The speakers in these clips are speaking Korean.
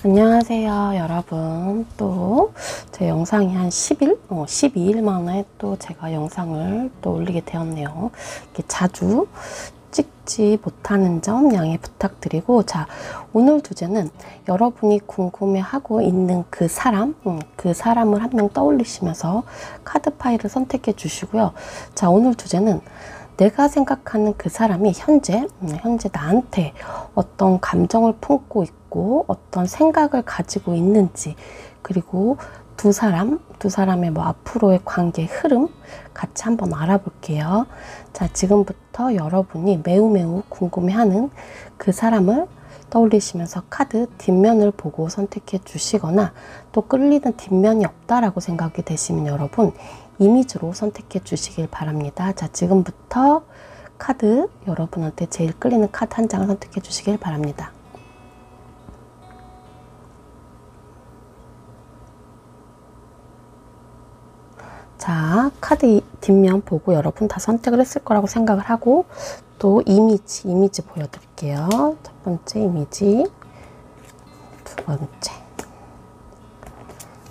안녕하세요 여러분. 또 제 영상이 한 10일? 12일 만에 또 제가 영상을 또 올리게 되었네요. 이렇게 자주 찍지 못하는 점 양해 부탁드리고, 자, 오늘 주제는 여러분이 궁금해하고 있는 그 사람, 그 사람을 한 명 떠올리시면서 카드 파일을 선택해 주시고요. 자, 오늘 주제는 내가 생각하는 그 사람이 현재 나한테 어떤 감정을 품고 있고 어떤 생각을 가지고 있는지, 그리고 두 사람의 앞으로의 관계의 흐름 같이 한번 알아볼게요. 자, 지금부터 여러분이 매우 궁금해하는 그 사람을 떠올리시면서 카드 뒷면을 보고 선택해 주시거나, 또 끌리는 뒷면이 없다라고 생각이 되시면 여러분 이미지로 선택해 주시길 바랍니다. 자, 지금부터 카드, 여러분한테 제일 끌리는 카드 한 장을 선택해 주시길 바랍니다. 자, 카드 뒷면 보고 여러분 다 선택을 했을 거라고 생각을 하고, 또 이미지 보여드릴게요. 첫 번째 이미지, 두 번째,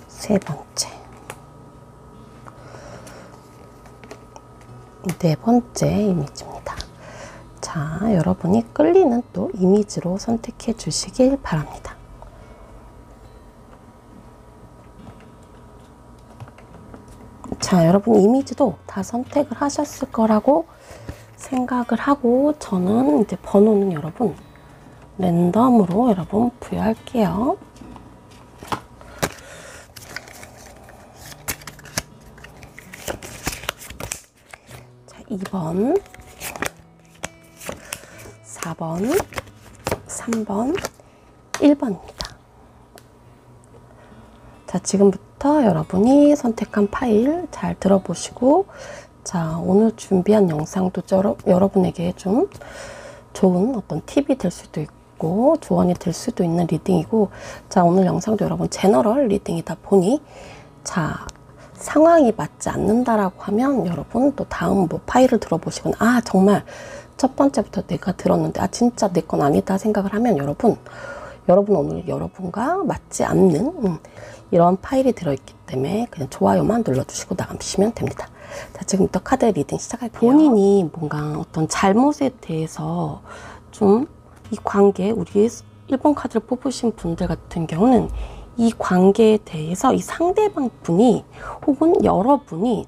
세 번째, 네 번째 이미지입니다. 자, 여러분이 끌리는 또 이미지로 선택해 주시길 바랍니다. 자, 여러분 이미지도 다 선택을 하셨을 거라고 생각을 하고, 저는 이제 번호는 여러분 랜덤으로 여러분 부여할게요. 자, 2번, 4번, 3번, 1번입니다. 자, 지금부터 여러분이 선택한 파일 잘 들어보시고, 자, 오늘 준비한 영상도 여러분에게 좀 좋은 어떤 팁이 될 수도 있고 조언이 될 수도 있는 리딩이고, 자, 오늘 영상도 여러분 제너럴 리딩이다 보니, 자, 상황이 맞지 않는다라고 하면 여러분 또 다음 파일을 들어보시거나, 아, 정말 첫 번째부터 내가 들었는데 아, 진짜 내 건 아니다 생각을 하면 여러분 오늘 여러분과 맞지 않는 이런 파일이 들어있기 때문에 그냥 좋아요만 눌러주시고 나가시면 됩니다. 자, 지금부터 카드 리딩 시작할게요. 본인이 뭔가 어떤 잘못에 대해서 좀 이 관계, 우리 1번 카드를 뽑으신 분들 같은 경우는 이 관계에 대해서 이 상대방 분이 혹은 여러분이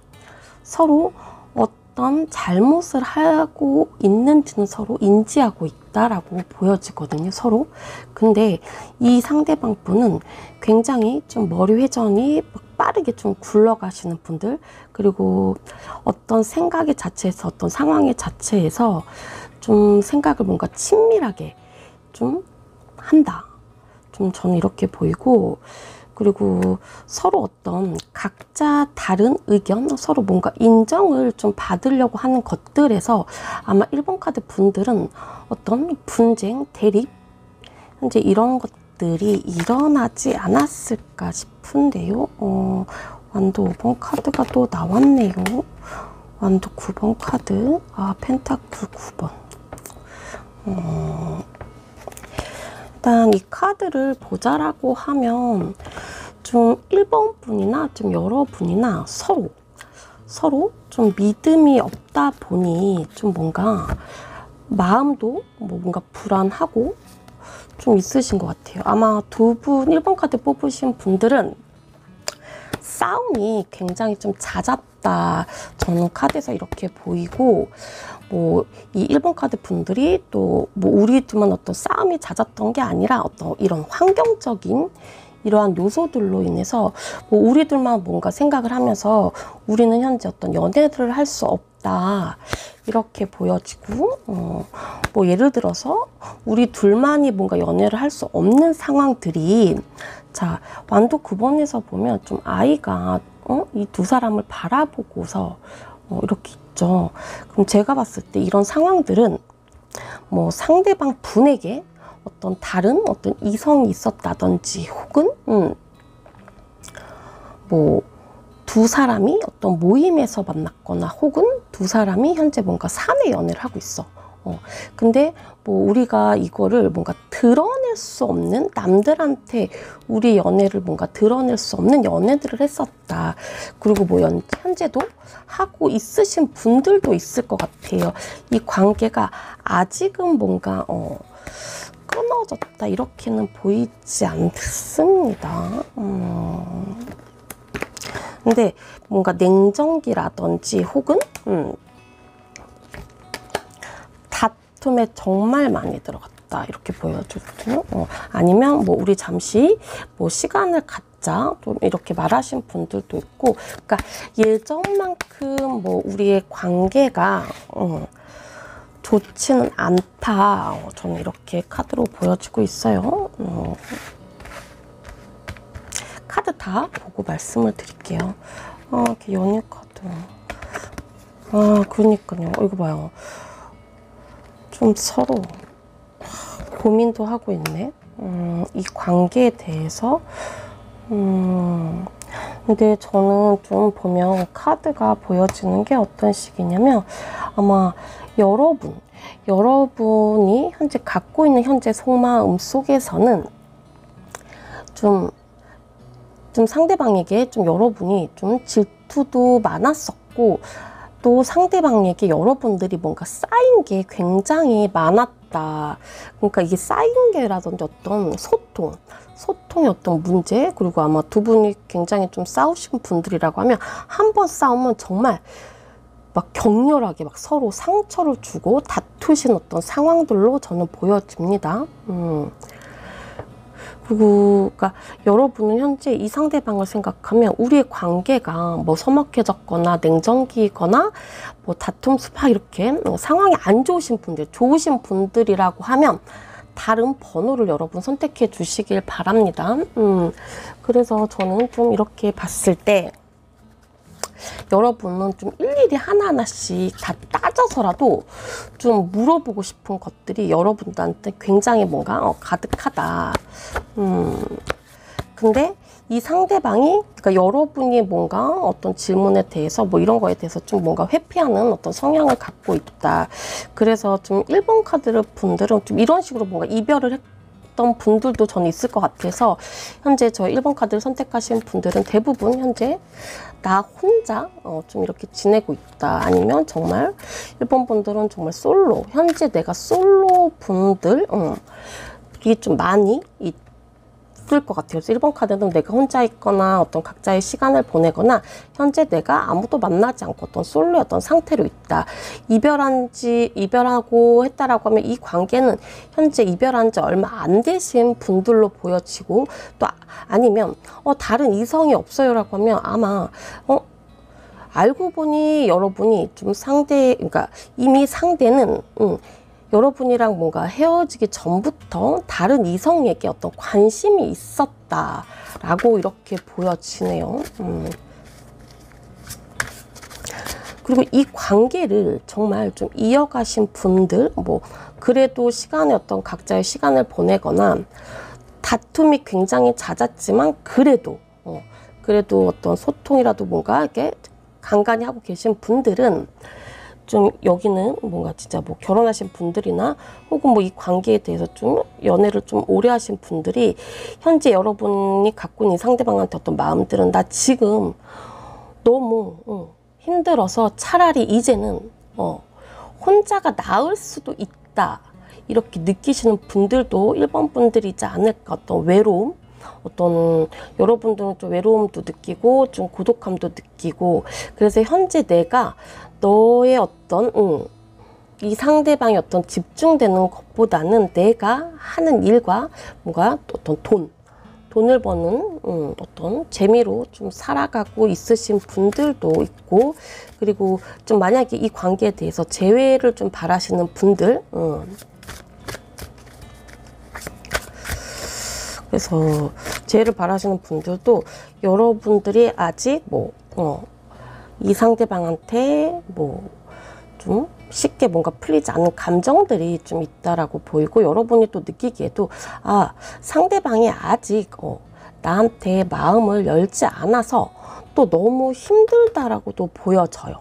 서로 어떤 잘못을 하고 있는지는 서로 인지하고 있다라고 보여지거든요, 서로. 근데 이 상대방 분은 굉장히 좀 머리 회전이 빠르게 좀 굴러가시는 분들, 그리고 어떤 생각의 자체에서, 어떤 상황의 자체에서 좀 생각을 뭔가 친밀하게 좀 한다. 좀 저는 이렇게 보이고, 그리고 서로 어떤 각자 다른 의견, 서로 뭔가 인정을 좀 받으려고 하는 것들에서 아마 1번 카드 분들은 어떤 분쟁, 대립, 현재 이런 것들이 일어나지 않았을까 싶은데요. 완도 5번 카드가 또 나왔네요. 완도 9번 카드, 아, 펜타클 9번. 일단 이 카드를 보자라고 하면 좀 1번 분이나 좀 여러분이나 서로 좀 믿음이 없다 보니 좀 뭔가 마음도 뭔가 불안하고 좀 있으신 것 같아요. 아마 두 분 1번 카드 뽑으신 분들은 싸움이 굉장히 좀 잦았다, 저는 카드에서 이렇게 보이고, 이 1번 카드 분들이 또 우리 둘만 어떤 싸움이 잦았던 게 아니라 어떤 이런 환경적인 이러한 요소들로 인해서 우리 둘만 뭔가 생각을 하면서 우리는 현재 어떤 연애를 할 수 없다 이렇게 보여지고, 예를 들어서 우리 둘만이 뭔가 연애를 할 수 없는 상황들이, 자, 완도 9번에서 보면 좀 아이가 이 두 사람을 바라보고서 이렇게 있죠. 그럼 제가 봤을 때 이런 상황들은 상대방 분에게 어떤 다른 어떤 이성이 있었다든지, 혹은 두 사람이 어떤 모임에서 만났거나, 혹은 두 사람이 현재 뭔가 사내 연애를 하고 있어. 근데 뭐 우리가 이거를 뭔가 드러낼 수 없는, 남들한테 우리 연애를 뭔가 드러낼 수 없는 연애들을 했었다. 그리고 뭐 현재도 하고 있으신 분들도 있을 것 같아요. 이 관계가 아직은 뭔가 끊어졌다 이렇게는 보이지 않습니다. 근데 뭔가 냉정기라든지 혹은 다툼에 정말 많이 들어갔다 이렇게 보여주거든요. 아니면 뭐 우리 잠시 뭐 시간을 갖자 좀 이렇게 말하신 분들도 있고, 그러니까 예전만큼 뭐 우리의 관계가 좋지는 않다. 저는 이렇게 카드로 보여지고 있어요. 카드 다 보고 말씀을 드릴게요. 이렇게 연애 카드. 그러니까요. 이거 봐요. 좀 서로 고민도 하고 있네. 이 관계에 대해서. 근데 저는 좀 보면 카드가 보여지는 게 어떤 식이냐면, 아마 여러분이 현재 갖고 있는 현재 속마음 속에서는 좀 상대방에게 좀 여러분이 좀 질투도 많았었고, 또 상대방에게 여러분들이 뭔가 쌓인 게 굉장히 많았다. 그러니까 이게 쌓인 게라든지 어떤 소통의 어떤 문제, 그리고 아마 두 분이 굉장히 좀 싸우신 분들이라고 하면 한 번 싸우면 정말 막 격렬하게 막 서로 상처를 주고 다투신 어떤 상황들로 저는 보여집니다. 그리고 그러니까 여러분은 현재 이 상대방을 생각하면 우리의 관계가 뭐 서먹해졌거나 냉정기거나 뭐 다툼 수파 이렇게 상황이 안 좋으신 분들, 좋으신 분들이라고 하면 다른 번호를 여러분 선택해 주시길 바랍니다. 그래서 저는 좀 이렇게 봤을 때 여러분은 좀 일일이 하나하나씩 다 따져서라도 좀 물어보고 싶은 것들이 여러분들한테 굉장히 뭔가 가득하다. 근데 이 상대방이, 그러니까 여러분이 뭔가 어떤 질문에 대해서 뭐 이런 거에 대해서 좀 뭔가 회피하는 어떤 성향을 갖고 있다. 그래서 좀 1번 카드 분들은 좀 이런 식으로 뭔가 이별을 했던 분들도 저는 있을 것 같아서, 현재 저 1번 카드를 선택하신 분들은 대부분 현재 나 혼자 좀 이렇게 지내고 있다. 아니면 정말 1번 분들은 정말 솔로, 현재 내가 솔로 분들이 좀 많이 있을 것 같아요. 그래서 1번 카드는 내가 혼자 있거나 어떤 각자의 시간을 보내거나 현재 내가 아무도 만나지 않고 어떤 솔로의 어떤 상태로 있다. 이별하고 했다라고 하면 이 관계는 현재 이별한 지 얼마 안 되신 분들로 보여지고, 또 아니면 다른 이성이 없어요라고 하면 아마 알고 보니 여러분이 좀 그러니까 이미 상대는 여러분이랑 뭔가 헤어지기 전부터 다른 이성에게 어떤 관심이 있었다라고 이렇게 보여지네요. 그리고 이 관계를 정말 좀 이어가신 분들, 뭐 그래도 어떤 각자의 시간을 보내거나 다툼이 굉장히 잦았지만 그래도 어떤 소통이라도 뭔가 이렇게 간간히 하고 계신 분들은 좀 여기는 뭔가 진짜 뭐 결혼하신 분들이나 혹은 뭐 이 관계에 대해서 좀 연애를 좀 오래 하신 분들이 현재 여러분이 갖고 있는 상대방한테 어떤 마음들은 나 지금 너무 힘들어서 차라리 이제는 혼자가 나을 수도 있다 이렇게 느끼시는 분들도 1번 분들이지 않을까. 어떤 외로움, 어떤 여러분들은 좀 외로움도 느끼고 좀 고독함도 느끼고, 그래서 현재 내가 너의 어떤 이 상대방의 어떤 집중되는 것보다는 내가 하는 일과 뭔가 어떤 돈을 버는 어떤 재미로 좀 살아가고 있으신 분들도 있고, 그리고 좀 만약에 이 관계에 대해서 재회를 좀 바라시는 분들, 그래서 재회를 바라시는 분들도 여러분들이 아직 이 상대방한테 좀 쉽게 뭔가 풀리지 않는 감정들이 좀 있다라고 보이고, 여러분이 또 느끼기에도 상대방이 아직 나한테 마음을 열지 않아서 또 너무 힘들다라고도 보여져요.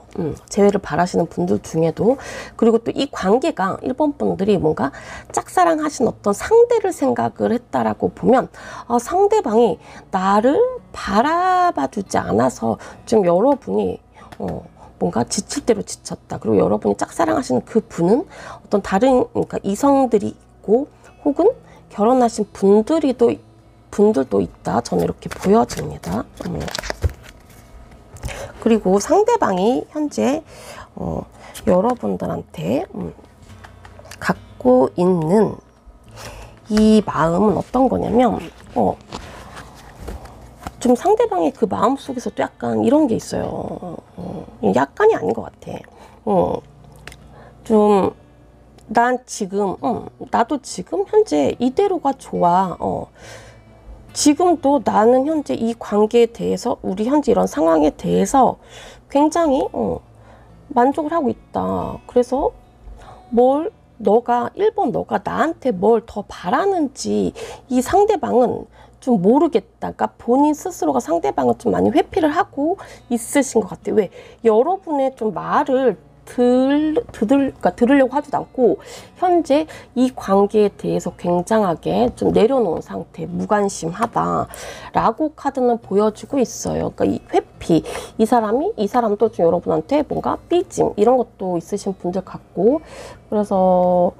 재회를 바라시는 분들 중에도. 그리고 또 이 관계가 1번 분들이 뭔가 짝사랑하신 어떤 상대를 생각을 했다라고 보면 상대방이 나를 바라봐주지 않아서 좀 여러분이 뭔가 지칠 대로 지쳤다. 그리고 여러분이 짝사랑하시는 그 분은 어떤 다른 그러니까 이성들이 있고 혹은 결혼하신 분들도 있다. 저는 이렇게 보여집니다. 그리고 상대방이 현재 여러분들한테 갖고 있는 이 마음은 어떤 거냐면 좀 상대방의 그 마음 속에서도 약간 이런 게 있어요. 약간이 아닌 것 같아. 좀 난 지금 나도 지금 현재 이대로가 좋아. 지금도 나는 현재 이 관계에 대해서 우리 현재 이런 상황에 대해서 굉장히 만족을 하고 있다. 그래서 너가 1번 너가 나한테 뭘 더 바라는지 이 상대방은 좀 모르겠다. 그러니까 본인 스스로가 상대방을 좀 많이 회피를 하고 있으신 것 같아요. 왜? 여러분의 좀 말을 들으려고 하지도 않고 현재 이 관계에 대해서 굉장하게 좀 내려놓은 상태, 무관심하다라고 카드는 보여주고 있어요. 그러니까 이 회피, 이 사람도 좀 여러분한테 뭔가 삐짐 이런 것도 있으신 분들 같고, 그래서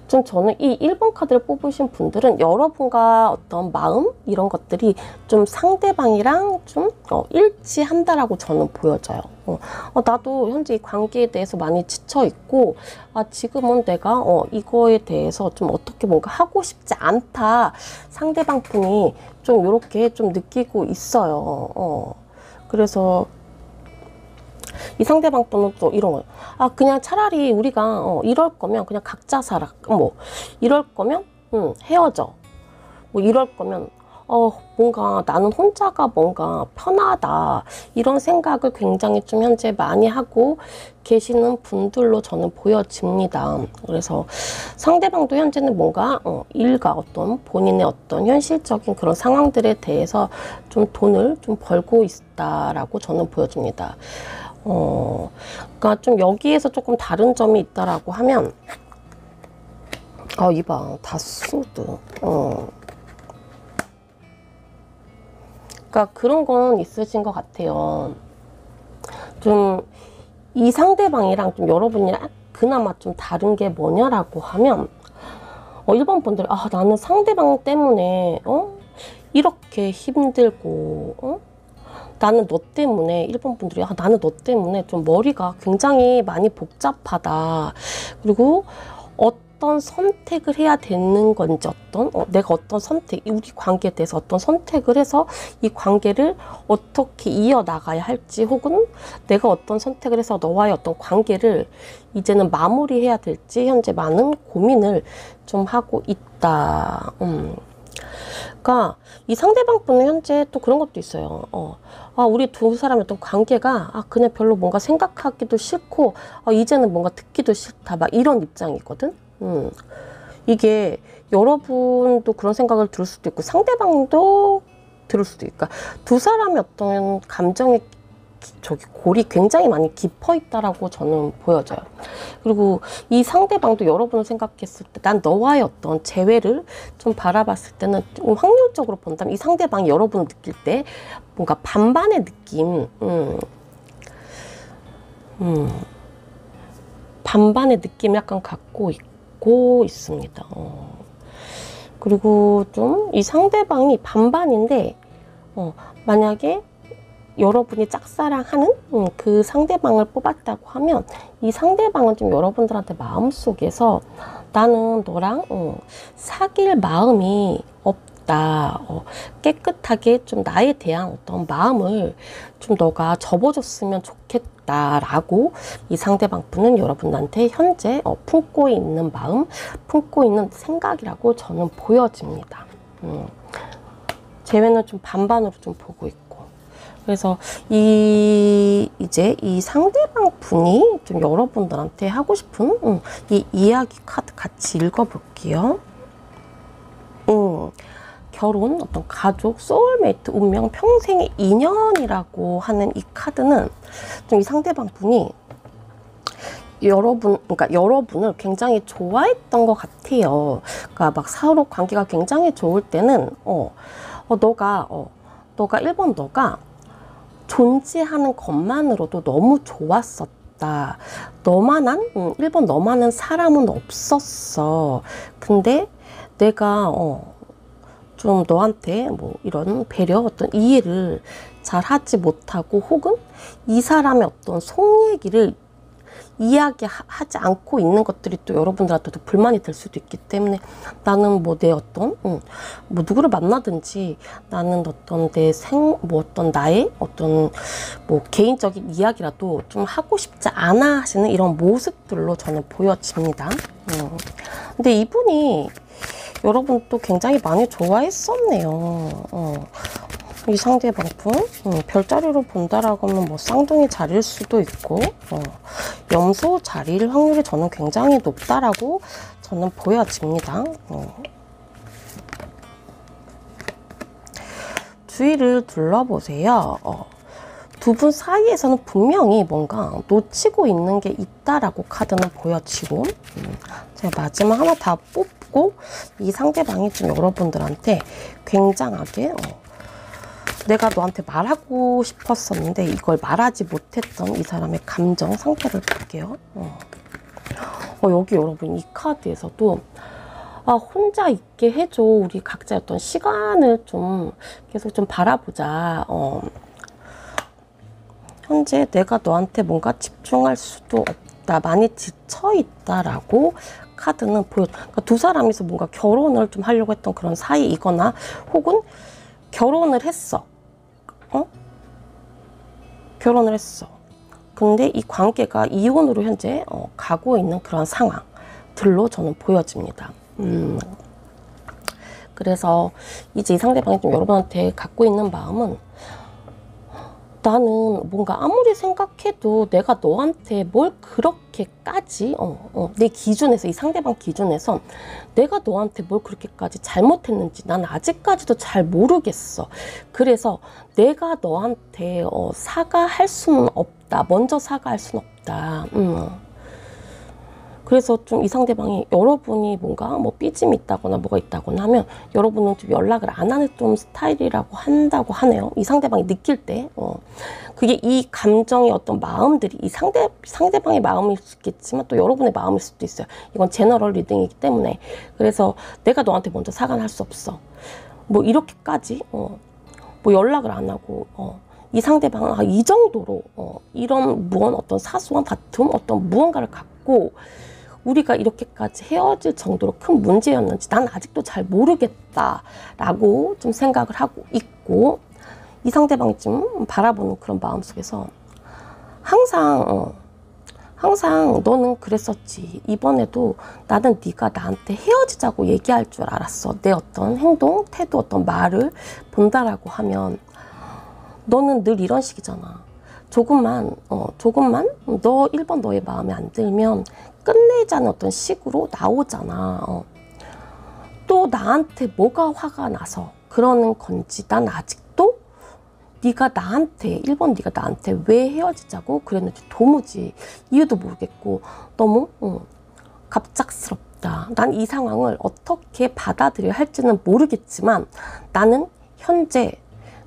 좀 저는 이 1번 카드를 뽑으신 분들은 여러분과 어떤 마음 이런 것들이 좀 상대방이랑 좀 일치한다라고 저는 보여져요. 나도 현재 이 관계에 대해서 많이 지쳐 있고 지금은 내가 이거에 대해서 좀 어떻게 뭔가 하고 싶지 않다. 상대방 분이 좀 이렇게 좀 느끼고 있어요. 그래서 이 상대방 분은 또 이런 거예요. 그냥 차라리 우리가 이럴 거면 그냥 각자 살아. 이럴 거면 헤어져. 이럴 거면 뭔가 나는 혼자가 뭔가 편하다. 이런 생각을 굉장히 좀 현재 많이 하고 계시는 분들로 저는 보여집니다. 그래서 상대방도 현재는 뭔가 일과 어떤 본인의 어떤 현실적인 그런 상황들에 대해서 좀 돈을 좀 벌고 있다라고 저는 보여집니다. 그러니까 좀 여기에서 조금 다른 점이 있다라고 하면 이봐 다소드 그러니까 그런 건 있으신 것 같아요. 좀 이 상대방이랑 좀 여러분이랑 그나마 좀 다른 게 뭐냐라고 하면 1번 분들이 나는 상대방 때문에 이렇게 힘들고 나는 너 때문에 1번 분들이 나는 너 때문에 좀 머리가 굉장히 많이 복잡하다. 그리고 어떤 선택을 해야 되는 건지 내가 어떤 우리 관계에 대해서 어떤 선택을 해서 이 관계를 어떻게 이어나가야 할지 혹은 내가 어떤 선택을 해서 너와의 어떤 관계를 이제는 마무리해야 될지 현재 많은 고민을 좀 하고 있다. 그러니까 이 상대방 분은 현재 또 그런 것도 있어요. 우리 두 사람의 어떤 관계가 그냥 별로 뭔가 생각하기도 싫고 이제는 뭔가 듣기도 싫다 막 이런 입장이거든. 이게 여러분도 그런 생각을 들을 수도 있고 상대방도 들을 수도 있고 두 사람의 어떤 감정의 골이 굉장히 많이 깊어 있다라고 저는 보여져요. 그리고 이 상대방도 여러분을 생각했을 때 난 너와의 어떤 재회를 좀 바라봤을 때는 좀 확률적으로 본다면 이 상대방이 여러분을 느낄 때 뭔가 반반의 느낌 반반의 느낌을 약간 갖고 있습니다. 그리고 좀 이 상대방이 반반인데 만약에 여러분이 짝사랑하는 그 상대방을 뽑았다고 하면 이 상대방은 좀 여러분들한테 마음속에서 나는 너랑 사귈 마음이 없다. 깨끗하게 좀 나에 대한 어떤 마음을 좀 너가 접어줬으면 좋겠다라고 이 상대방 분은 여러분한테 현재 품고 있는 마음, 품고 있는 생각이라고 저는 보여집니다. 재회는 좀 반반으로 좀 보고 있고. 그래서 이제 이 상대방 분이 좀 여러분들한테 하고 싶은 이 이야기 카드 같이 읽어볼게요. 결혼, 어떤 가족, 소울메이트, 운명, 평생의 인연이라고 하는 이 카드는 좀 이 상대방 분이 그러니까 여러분을 굉장히 좋아했던 것 같아요. 그러니까 막 서로 관계가 굉장히 좋을 때는 너가 1번 너가 존재하는 것만으로도 너무 좋았었다. 1번 너만한 사람은 없었어. 근데 내가 좀 너한테 뭐 이런 배려, 어떤 이해를 잘 하지 못하고, 혹은 이 사람의 어떤 속 얘기를 이야기하지 않고 있는 것들이 또 여러분들한테도 불만이 될 수도 있기 때문에, 나는 뭐 내 어떤 뭐 누구를 만나든지 나는 어떤 어떤 나의 어떤 뭐 개인적인 이야기라도 좀 하고 싶지 않아 하시는 이런 모습들로 저는 보여집니다. 근데 이분이 여러분 또 굉장히 많이 좋아했었네요. 이 상대방 분 별자리로 본다라고 하면 뭐 쌍둥이 자리일 수도 있고 염소 자리일 확률이 저는 굉장히 높다라고 저는 보여집니다. 주위를 둘러보세요. 두 분 사이에서는 분명히 뭔가 놓치고 있는 게 있다라고 카드는 보여지고, 제가 마지막 하나 다 뽑고 이 상대방이 좀 여러분들한테 굉장하게 내가 너한테 말하고 싶었었는데 이걸 말하지 못했던 이 사람의 감정 상태를 볼게요. 여기 여러분 이 카드에서도 혼자 있게 해줘. 우리 각자의 어떤 시간을 좀 계속 좀 바라보자. 현재 내가 너한테 뭔가 집중할 수도 없다. 많이 지쳐있다라고 카드는 그러니까 두 사람이서 뭔가 결혼을 좀 하려고 했던 그런 사이이거나, 혹은 결혼을 했어. 결혼을 했어. 근데 이 관계가 이혼으로 현재 가고 있는 그런 상황들로 저는 보여집니다. 그래서 이제 이 상대방이 좀 여러분한테 갖고 있는 마음은, 나는 뭔가 아무리 생각해도 내가 너한테 뭘 그렇게까지 내 기준에서, 이 상대방 기준에서 내가 너한테 뭘 그렇게까지 잘못했는지 난 아직까지도 잘 모르겠어. 그래서 내가 너한테 사과할 수는 없다. 먼저 사과할 수는 없다. 그래서 좀 이 상대방이 여러분이 뭔가 뭐 삐짐이 있다거나 뭐가 있다거나 하면 여러분은 좀 연락을 안 하는 좀 스타일이라고 한다고 하네요. 이 상대방이 느낄 때. 그게 이 감정의 어떤 마음들이 이 상대방의 마음일 수 있겠지만 또 여러분의 마음일 수도 있어요. 이건 제너럴 리딩이기 때문에. 그래서 내가 너한테 먼저 사과는 할 수 없어. 뭐 이렇게까지 뭐 연락을 안 하고 이 상대방은 이 정도로 이런 어떤 사소한 다툼, 어떤 무언가를 갖고 우리가 이렇게까지 헤어질 정도로 큰 문제였는지 난 아직도 잘 모르겠다라고 좀 생각을 하고 있고, 이 상대방이 좀 바라보는 그런 마음속에서 항상 너는 그랬었지. 이번에도 나는 네가 나한테 헤어지자고 얘기할 줄 알았어. 내 어떤 행동, 태도, 어떤 말을 본다라고 하면 너는 늘 이런 식이잖아. 조금만 너 1번 너의 마음에 안 들면 끝내자는 어떤 식으로 나오잖아. 또 나한테 뭐가 화가 나서 그러는 건지 난 아직도 네가 나한테 1번 네가 나한테 왜 헤어지자고 그랬는지 도무지 이유도 모르겠고 너무 갑작스럽다. 난 이 상황을 어떻게 받아들여야 할지는 모르겠지만 나는 현재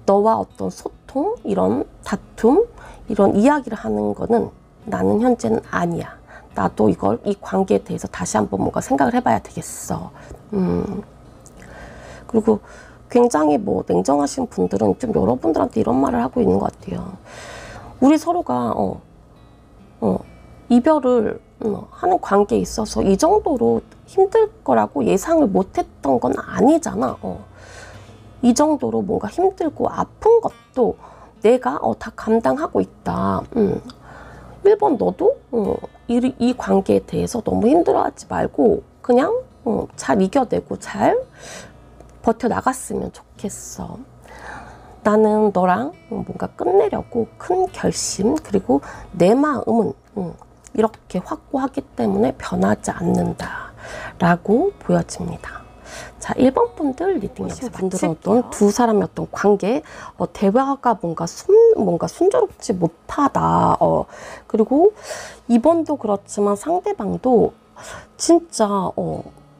너와 어떤 소통, 이런 다툼, 이런 이야기를 하는 거는 나는 현재는 아니야. 나도 이 관계에 대해서 다시 한번 뭔가 생각을 해봐야 되겠어. 그리고 굉장히 뭐 냉정하신 분들은 좀 여러분들한테 이런 말을 하고 있는 것 같아요. 우리 서로가 이별을 하는 관계에 있어서 이 정도로 힘들 거라고 예상을 못했던 건 아니잖아. 이 정도로 뭔가 힘들고 아픈 것도 내가 다 감당하고 있다. 1번 너도 이 관계에 대해서 너무 힘들어하지 말고 그냥 잘 이겨내고 잘 버텨나갔으면 좋겠어. 나는 너랑 뭔가 끝내려고 큰 결심, 그리고 내 마음은 이렇게 확고하기 때문에 변하지 않는다 라고 보여집니다. 자, 1번 분들 리딩 영상 분들은 어떤 두 사람의 어떤 관계, 대화가 뭔가 순조롭지 못하다. 그리고 2번도 그렇지만 상대방도 진짜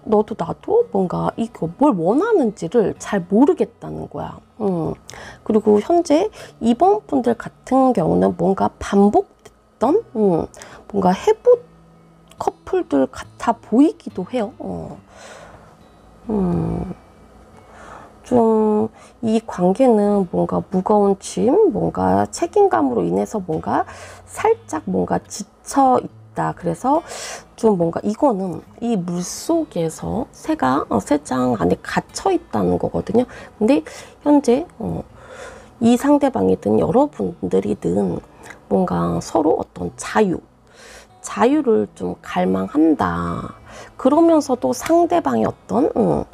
너도 나도 뭔가 이거 뭘 원하는지를 잘 모르겠다는 거야. 그리고 현재 2번 분들 같은 경우는 뭔가 반복됐던 뭔가 해부 커플들 같아 보이기도 해요. 좀 이 관계는 뭔가 무거운 짐, 뭔가 책임감으로 인해서 뭔가 살짝 뭔가 지쳐 있다. 그래서 좀 뭔가 이거는 이 물속에서 새장 안에 갇혀 있다는 거거든요. 근데 현재 이 상대방이든 여러분들이든 뭔가 서로 어떤 자유를 좀 갈망한다. 그러면서도 상대방의 어떤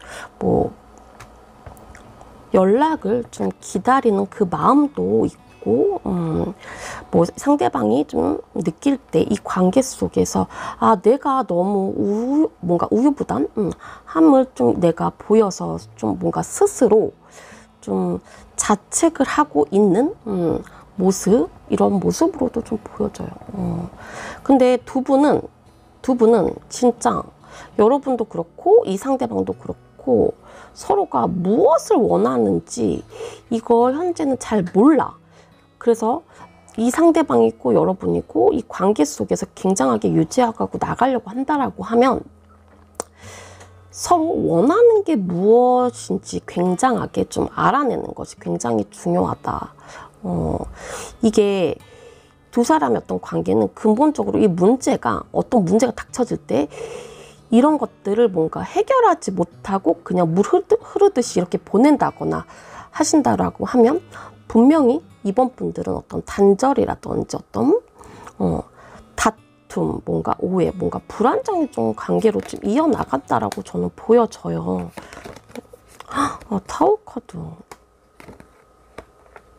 연락을 좀 기다리는 그 마음도 있고, 상대방이 좀 느낄 때 이 관계 속에서 내가 너무 뭔가 우유부단 함을 좀 내가 보여서 좀 뭔가 스스로 좀 자책을 하고 있는 모습, 이런 모습으로도 좀 보여져요. 근데 두 분은 진짜 여러분도 그렇고 이 상대방도 그렇고 서로가 무엇을 원하는지 이거 현재는 잘 몰라. 그래서 이 상대방이 있고 여러분이고 이 관계 속에서 굉장하게 유지하고 나가려고 한다라고 하면 서로 원하는 게 무엇인지 굉장하게 좀 알아내는 것이 굉장히 중요하다. 이게 두 사람의 어떤 관계는 근본적으로 어떤 문제가 닥쳐질 때 이런 것들을 뭔가 해결하지 못하고 그냥 물 흐르듯이 이렇게 보낸다거나 하신다라고 하면 분명히 이번 분들은 어떤 단절이라든지 어떤 다툼, 뭔가 오해, 뭔가 불안정한 좀 관계로 좀 이어나간다라고 저는 보여져요. 타워 카드.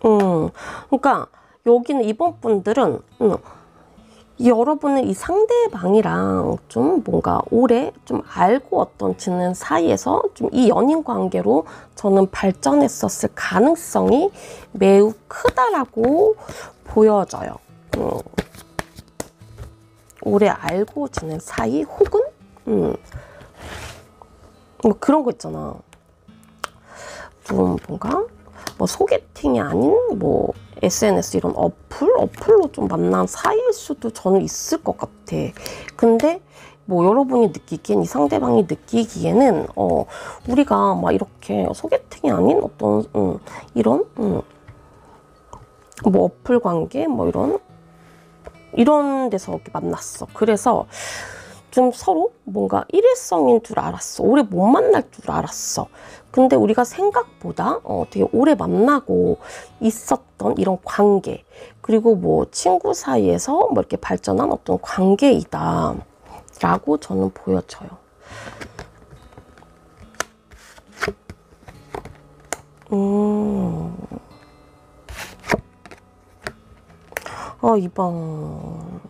그러니까 여기는 이번 분들은 여러분은 이 상대방이랑 좀 뭔가 오래 좀 알고 지낸 사이에서 좀 이 연인 관계로 저는 발전했었을 가능성이 매우 크다라고 보여져요. 오래 알고 지낸 사이 혹은 뭐 그런 거 있잖아. 좀 뭔가 소개팅이 아닌 SNS 이런 어플로 좀 만난 사이일 수도 저는 있을 것 같아. 근데 여러분이 느끼기엔, 이 상대방이 느끼기에는 우리가 막 이렇게 소개팅이 아닌 어떤 이런 어플 관계 이런 데서 이렇게 만났어. 그래서 좀 서로 뭔가 일회성인 줄 알았어. 오래 못 만날 줄 알았어. 근데 우리가 생각보다 되게 오래 만나고 있었던 이런 관계, 그리고 친구 사이에서 이렇게 발전한 어떤 관계이다 라고 저는 보여져요. 이번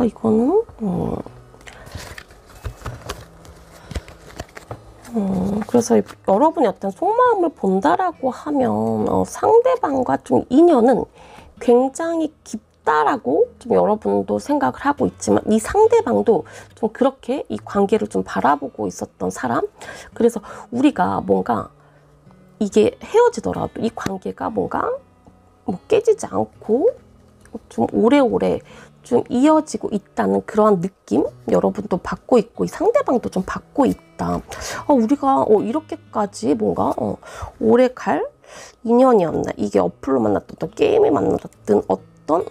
이거는 그래서 여러분이 어떤 속마음을 본다라고 하면 상대방과 좀 인연은 굉장히 깊다라고 좀 여러분도 생각을 하고 있지만 이 상대방도 좀 그렇게 이 관계를 좀 바라보고 있었던 사람. 그래서 우리가 뭔가 이게 헤어지더라도 이 관계가 뭔가 깨지지 않고 좀 오래오래 좀 이어지고 있다는 그러한 느낌 여러분도 받고 있고 이 상대방도 좀 받고 있다. 우리가 이렇게까지 뭔가 오래 갈 인연이었나. 이게 어플로 만났던 어떤 게임에 만났던 어떤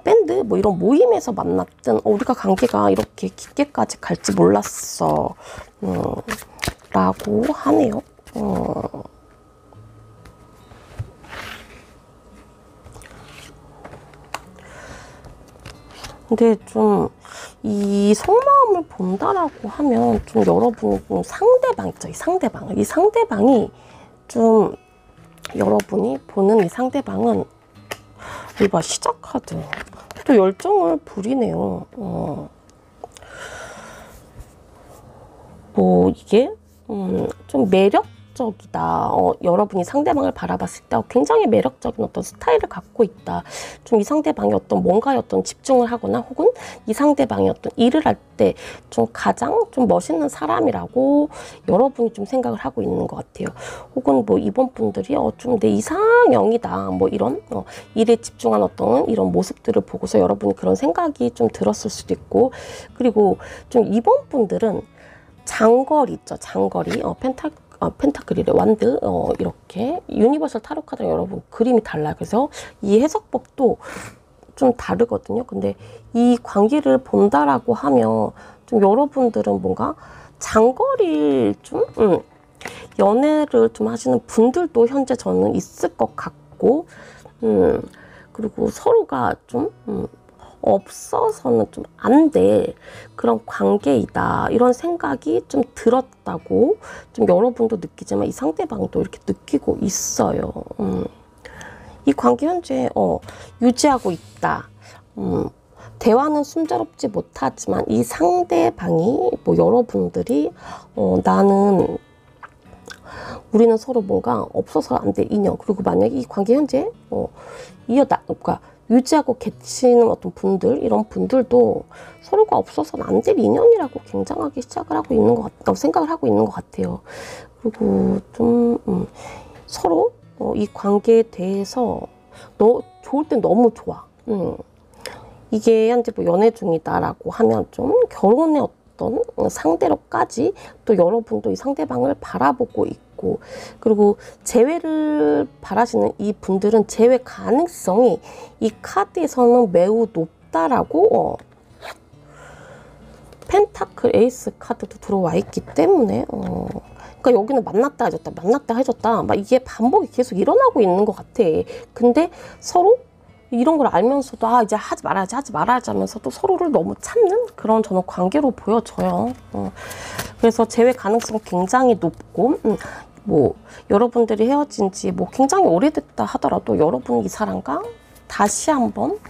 밴드 이런 모임에서 만났던 우리가 관계가 이렇게 깊게까지 갈지 몰랐어 라고 하네요. 근데 좀 이 속마음을 본다라고 하면 좀 여러분 상대방 있죠. 이 상대방이 좀 여러분이 보는 이 상대방은 이봐 시작 카드 또 열정을 부리네요. 뭐 이게 좀 매력적이다. 여러분이 상대방을 바라봤을 때 굉장히 매력적인 어떤 스타일을 갖고 있다. 좀 이 상대방이 어떤 뭔가에 어떤 집중을 하거나 혹은 이 상대방이 어떤 일을 할 때 좀 가장 좀 멋있는 사람이라고 여러분이 좀 생각을 하고 있는 것 같아요. 혹은 뭐 이번 분들이 좀 내 이상형이다. 뭐 이런 일에 집중한 어떤 이런 모습들을 보고서 여러분이 그런 생각이 좀 들었을 수도 있고, 그리고 좀 이번 분들은 장거리 있죠. 장거리. 펜타클이래. 완드. 이렇게. 유니버설 타로 카드랑 여러분 그림이 달라요. 그래서 이 해석법도 좀 다르거든요. 근데 이 관계를 본다라고 하면 좀 여러분들은 뭔가 장거리 좀, 연애를 좀 하시는 분들도 현재 저는 있을 것 같고, 그리고 서로가 좀, 없어서는 좀 안 돼. 그런 관계이다. 이런 생각이 좀 들었다고 좀 여러분도 느끼지만 이 상대방도 이렇게 느끼고 있어요. 이 관계 현재 유지하고 있다. 대화는 순조롭지 못하지만 이 상대방이 뭐 여러분들이 나는 우리는 서로 뭔가 없어서 안 될 인연, 그리고 만약에 이 관계 현재 그러니까 유지하고 계시는 어떤 분들, 이런 분들도 서로가 없어서는 안 될 인연이라고 굉장하게 시작을 하고 있는 것 같다고 생각을 하고 있는 것 같아요. 그리고 좀 서로 이 관계에 대해서 좋을 땐 너무 좋아. 이게 현재 뭐 연애 중이다라고 하면 좀 결혼의 어떤 상대로까지 또 여러분도 이 상대방을 바라보고 있고, 그리고 재회를 바라시는 이 분들은 재회 가능성이 이 카드에서는 매우 높다라고 펜타클 에이스 카드도 들어와 있기 때문에 그러니까 여기는 만났다 해줬다 만났다 해줬다 막 이게 반복이 계속 일어나고 있는 것 같아. 근데 서로 이런 걸 알면서도 이제 하지 말아야지 하면서도 서로를 너무 참는 그런 저는 관계로 보여져요. 그래서 재회 가능성 굉장히 높고, 뭐 여러분들이 헤어진 지 뭐 굉장히 오래됐다 하더라도 여러분이 이 사람과 다시 한번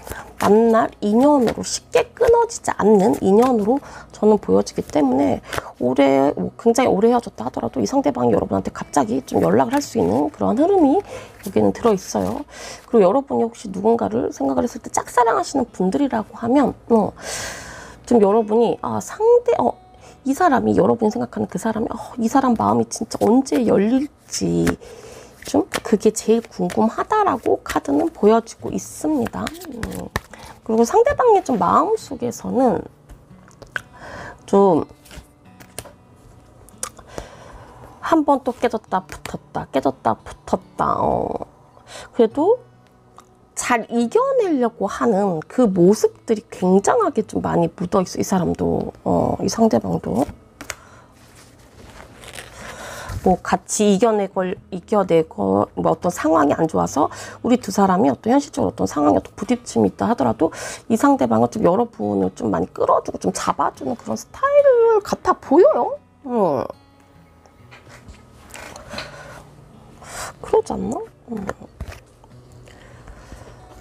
만날 인연으로 쉽게 끊어지지 않는 인연으로 저는 보여지기 때문에 굉장히 오래 헤어졌다 하더라도 이 상대방이 여러분한테 갑자기 좀 연락을 할 수 있는 그런 흐름이 여기는 들어있어요. 그리고 여러분이 혹시 누군가를 생각을 했을 때 짝사랑하시는 분들이라고 하면 좀 여러분이 이 사람이 여러분이 생각하는 그 사람이 이 사람 마음이 진짜 언제 열릴지 좀 그게 제일 궁금하다라고 카드는 보여지고 있습니다. 그리고 상대방의 좀 마음속에서는 좀 한 번 또 깨졌다 붙었다 그래도 잘 이겨내려고 하는 그 모습들이 굉장하게 좀 많이 묻어있어. 이 사람도 이 상대방도 뭐 같이 이겨내고 뭐 어떤 상황이 안 좋아서 우리 두 사람이 어떤 현실적으로 어떤 상황에 어떤 부딪힘이 있다 하더라도 이 상대방은 좀 여러분을 좀 많이 끌어주고 좀 잡아주는 그런 스타일 같아 보여요. 그러지 않나?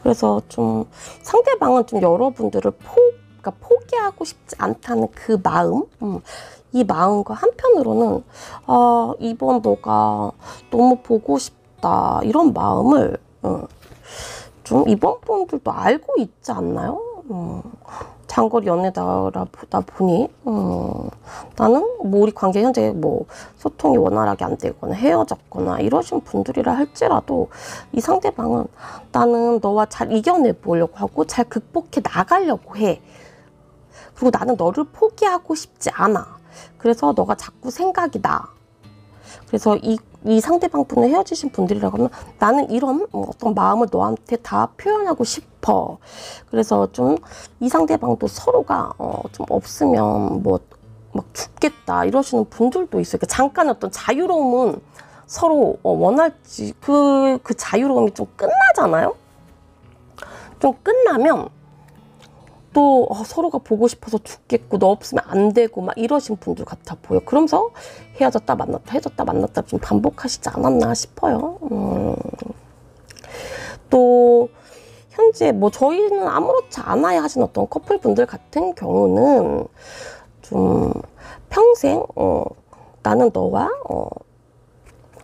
그래서 좀 상대방은 좀 여러분들을 그러니까 포기하고 싶지 않다는 그 마음, 이 마음과 한편으로는 이번 너가 너무 보고 싶다 이런 마음을 좀 이번 분들도 알고 있지 않나요? 장거리 연애다 보니 나는 뭐 우리 관계 현재 뭐 소통이 원활하게 안 되거나 헤어졌거나 이러신 분들이라 할지라도 이 상대방은 나는 너와 잘 이겨내 보려고 하고 잘 극복해 나가려고 해. 그리고 나는 너를 포기하고 싶지 않아. 그래서 너가 자꾸 생각이 나. 그래서 이 상대방 분을 헤어지신 분들이라고 하면 나는 이런 어떤 마음을 너한테 다 표현하고 싶어. 그래서 좀 이 상대방도 서로가 좀 없으면 뭐 막 죽겠다 이러시는 분들도 있어요. 그러니까 잠깐 어떤 자유로움은 서로 원할지 그 자유로움이 좀 끝나잖아요. 좀 끝나면 또 서로가 보고 싶어서 죽겠고 너 없으면 안 되고 막 이러신 분들 같아 보여. 그러면서 헤어졌다 만났다 좀 반복하시지 않았나 싶어요. 또 현재 뭐 저희는 아무렇지 않아야 하신 어떤 커플분들 같은 경우는 좀 평생 나는 너와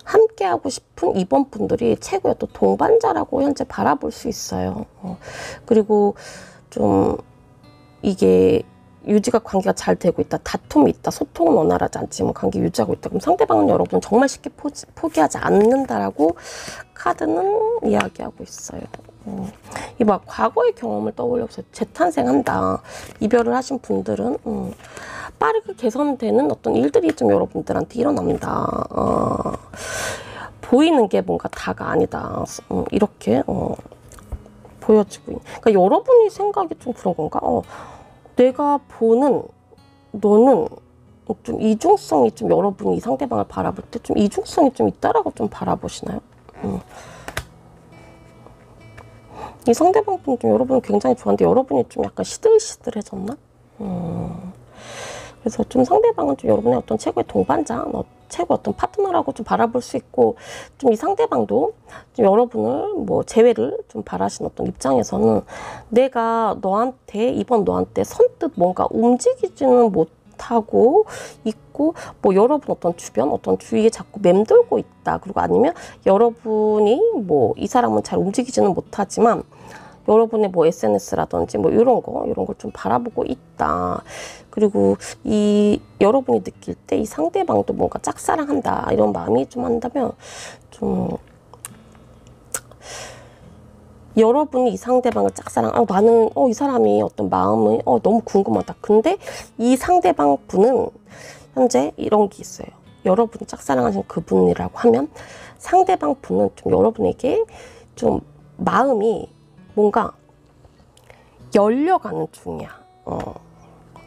함께하고 싶은 이번 분들이 최고의 또 동반자라고 현재 바라볼 수 있어요. 그리고 좀 이게 유지가 관계가 잘 되고 있다, 다툼이 있다, 소통은 원활하지 않지만 관계 유지하고 있다. 그럼 상대방은 여러분 정말 쉽게 포기하지 않는다라고 카드는 이야기하고 있어요. 이봐, 과거의 경험을 떠올려서 재탄생한다. 이별을 하신 분들은 빠르게 개선되는 어떤 일들이 좀 여러분들한테 일어납니다. 보이는 게 뭔가 다가 아니다. 이렇게 보여지고 있는. 그러니까 여러분이 생각이 좀 그런 건가? 내가 보는 너는 좀 이중성이 좀 여러분이 이 상대방을 바라볼 때 좀 이중성이 좀 있다라고 좀 바라보시나요? 이 상대방 분 좀 여러분 굉장히 좋아하는데 여러분이 좀 약간 시들시들해졌나? 그래서 좀 상대방은 좀 여러분의 어떤 최고의 동반자, 최고 어떤 파트너라고 좀 바라볼 수 있고, 좀 이 상대방도 좀 여러분을 뭐 재회를 좀 바라시는 어떤 입장에서는 내가 너한테 이번 너한테 선뜻 뭔가 움직이지는 못하고 있고, 뭐 여러분 어떤 주변 어떤 주위에 자꾸 맴돌고 있다. 그리고 아니면 여러분이 뭐 이 사람은 잘 움직이지는 못하지만 여러분의 뭐 SNS라든지 뭐 이런 걸 좀 바라보고 있다. 그리고 이 여러분이 느낄 때 이 상대방도 뭔가 짝사랑한다 이런 마음이 좀 한다면 좀 여러분이 이 상대방을 짝사랑, 나는 이 사람이 어떤 마음이 너무 궁금하다. 근데 이 상대방 분은 현재 이런 게 있어요. 여러분이 짝사랑하신 그분이라고 하면 상대방 분은 좀 여러분에게 좀 마음이 뭔가 열려가는 중이야.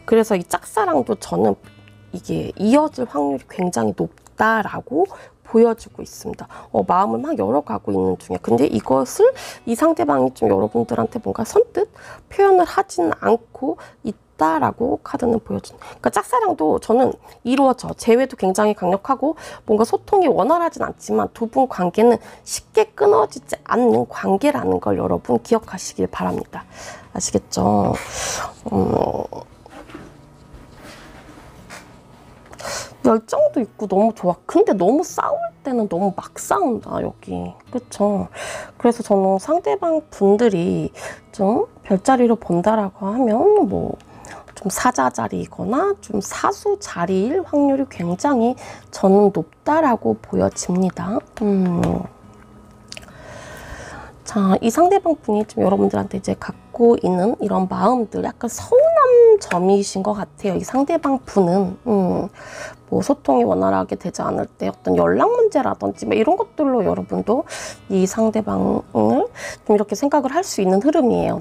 그래서 이 짝사랑도 저는 이게 이어질 확률이 굉장히 높다라고 보여지고 있습니다. 마음을 막 열어가고 있는 중이야. 근데 이것을 이 상대방이 좀 여러분들한테 뭔가 선뜻 표현을 하지는 않고 있다라고 카드는 보여주는. 그러니까 짝사랑도 저는 이루어져. 재회도 굉장히 강력하고 뭔가 소통이 원활하진 않지만 두 분 관계는 쉽게 끊어지지 않는 관계라는 걸 여러분 기억하시길 바랍니다. 아시겠죠? 열정도 있고 너무 좋아. 근데 너무 싸울 때는 너무 막 싸운다, 여기. 그쵸? 그래서 저는 상대방 분들이 좀 별자리로 본다라고 하면 뭐 좀 사자자리이거나 좀 사수자리일 확률이 굉장히 저는 높다라고 보여집니다. 자, 이 상대방 분이 좀 여러분들한테 이제 갖고 있는 이런 마음들, 약간 서운한 점이신 것 같아요. 이 상대방 분은 뭐 소통이 원활하게 되지 않을 때 어떤 연락 문제라든지 뭐 이런 것들로 여러분도 이 상대방을 좀 이렇게 생각을 할 수 있는 흐름이에요.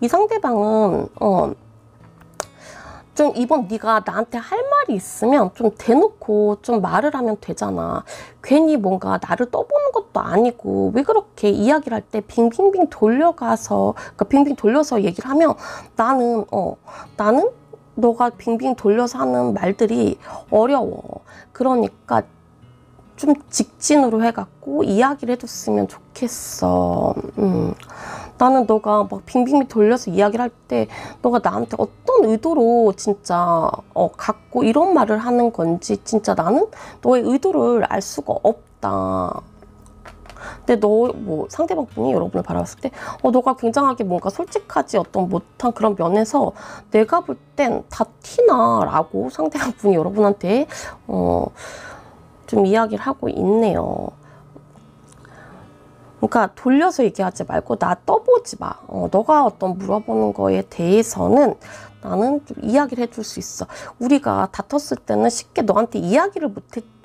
이 상대방은 좀 이번 네가 나한테 할 말이 있으면 좀 대놓고 좀 말을 하면 되잖아. 괜히 뭔가 나를 떠보는 것도 아니고 왜 그렇게 이야기를 할 때 빙빙빙 돌려가서, 그러니까 빙빙 돌려서 얘기를 하면 나는 너가 빙빙 돌려서 하는 말들이 어려워. 그러니까 좀 직진으로 해갖고 이야기를 해줬으면 좋겠어. 나는 너가 막 빙빙 돌려서 이야기를 할 때 너가 나한테 어떤 의도로 진짜 갖고 이런 말을 하는 건지 진짜 나는 너의 의도를 알 수가 없다. 근데 뭐 상대방 분이 여러분을 바라봤을 때 너가 굉장하게 뭔가 솔직하지 어떤 못한 그런 면에서 내가 볼 땐 다 티나 라고 상대방 분이 여러분한테 좀 이야기를 하고 있네요. 그러니까 돌려서 얘기하지 말고 나 떠보지 마. 너가 어떤 물어보는 거에 대해서는 나는 좀 이야기를 해줄 수 있어. 우리가 다퉜을 때는 쉽게 너한테 이야기를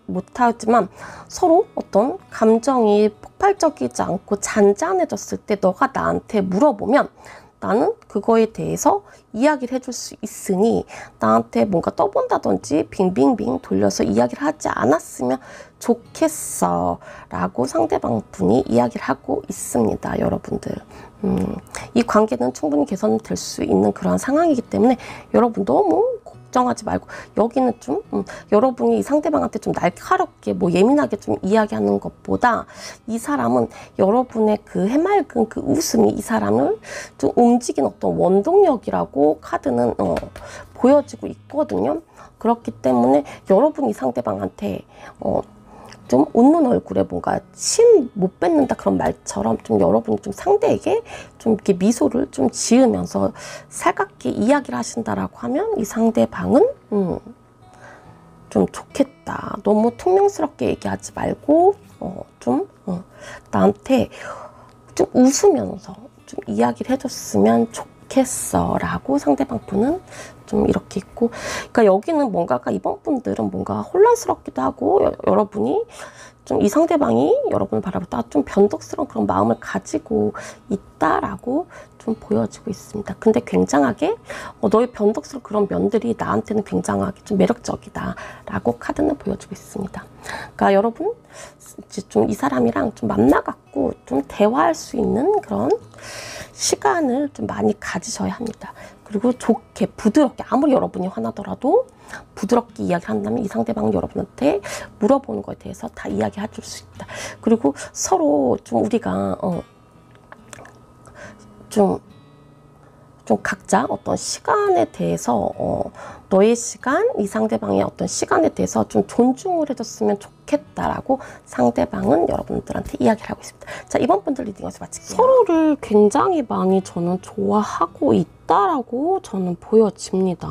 못하지만 서로 어떤 감정이 폭발적이지 않고 잔잔해졌을 때 너가 나한테 물어보면 나는 그거에 대해서 이야기를 해줄 수 있으니 나한테 뭔가 떠본다든지 빙빙빙 돌려서 이야기를 하지 않았으면 좋겠어 라고 상대방 분이 이야기를 하고 있습니다. 여러분들 이 관계는 충분히 개선될 수 있는 그런 상황이기 때문에 여러분 너무 걱정하지 말고 여기는 좀 여러분이 이 상대방한테 좀 날카롭게 뭐 예민하게 좀 이야기하는 것보다 이 사람은 여러분의 그 해맑은 그 웃음이 이 사람을 좀 움직이는 어떤 원동력이라고 카드는 보여지고 있거든요. 그렇기 때문에 여러분이 상대방한테 좀 웃는 얼굴에 뭔가 침 못 뱉는다 그런 말처럼 좀 여러분이 좀 상대에게 좀 이렇게 미소를 좀 지으면서 살갑게 이야기를 하신다라고 하면 이 상대방은 좀 좋겠다. 너무 퉁명스럽게 얘기하지 말고 나한테 좀 웃으면서 좀 이야기를 해줬으면 좋겠어 라고 상대방 분은 좀 이렇게 있고, 그러니까 여기는 뭔가가 이번 분들은 뭔가 혼란스럽기도 하고 여러분이 좀 이 상대방이 여러분을 바라보다 좀 변덕스러운 그런 마음을 가지고 있다라고 좀 보여지고 있습니다. 근데 굉장하게 너의 변덕스러운 그런 면들이 나한테는 굉장하게 좀 매력적이다 라고 카드는 보여주고 있습니다. 그러니까 여러분 이제 좀 이 사람이랑 좀 만나갖고 좀 대화할 수 있는 그런 시간을 좀 많이 가지셔야 합니다. 그리고 좋게 부드럽게 아무리 여러분이 화나더라도 부드럽게 이야기를 한다면 이 상대방은 여러분한테 물어보는 것에 대해서 다 이야기해 줄 수 있다. 그리고 서로 좀 우리가 좀 각자 어떤 시간에 대해서 너의 시간, 이 상대방의 어떤 시간에 대해서 좀 존중을 해줬으면 좋겠다라고 상대방은 여러분들한테 이야기를 하고 있습니다. 자, 이번 분들 리딩 여기서 마칠게요. 서로를 굉장히 많이 저는 좋아하고 있다라고 저는 보여집니다.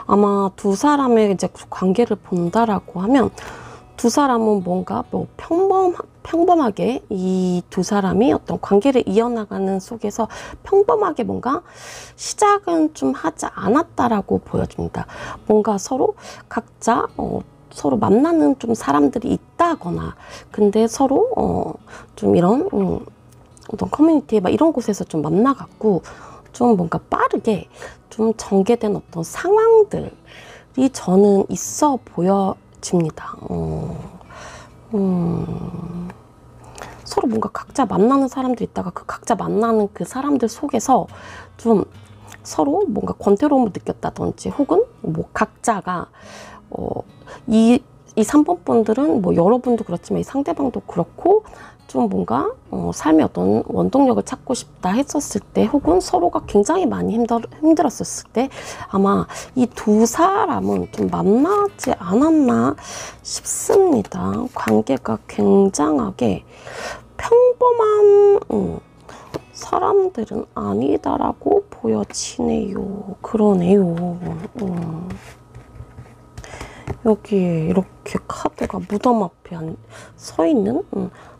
아마 두 사람의 이제 관계를 본다라고 하면 두 사람은 뭔가 뭐 평범하게 이 두 사람이 어떤 관계를 이어나가는 속에서 평범하게 뭔가 시작은 좀 하지 않았다라고 보여집니다. 뭔가 서로 각자 서로 만나는 좀 사람들이 있다거나, 근데 서로 좀 이런 어떤 커뮤니티 막 이런 곳에서 좀 만나갖고 좀 뭔가 빠르게 좀 전개된 어떤 상황들이 저는 있어 보여집니다. 서로 뭔가 각자 만나는 사람들 있다가 그 각자 만나는 그 사람들 속에서 좀 서로 뭔가 권태로움을 느꼈다든지, 혹은 뭐 각자가 이 3번 분들은 뭐 여러분도 그렇지만 이 상대방도 그렇고 좀 뭔가 삶의 어떤 원동력을 찾고 싶다 했었을 때, 혹은 서로가 굉장히 많이 힘들었을 때 아마 이 두 사람은 좀 만나지 않았나 싶습니다. 관계가 굉장하게 평범한 사람들은 아니다라고 보여지네요. 그러네요. 여기에 이렇게 카드가 무덤 앞에 서 있는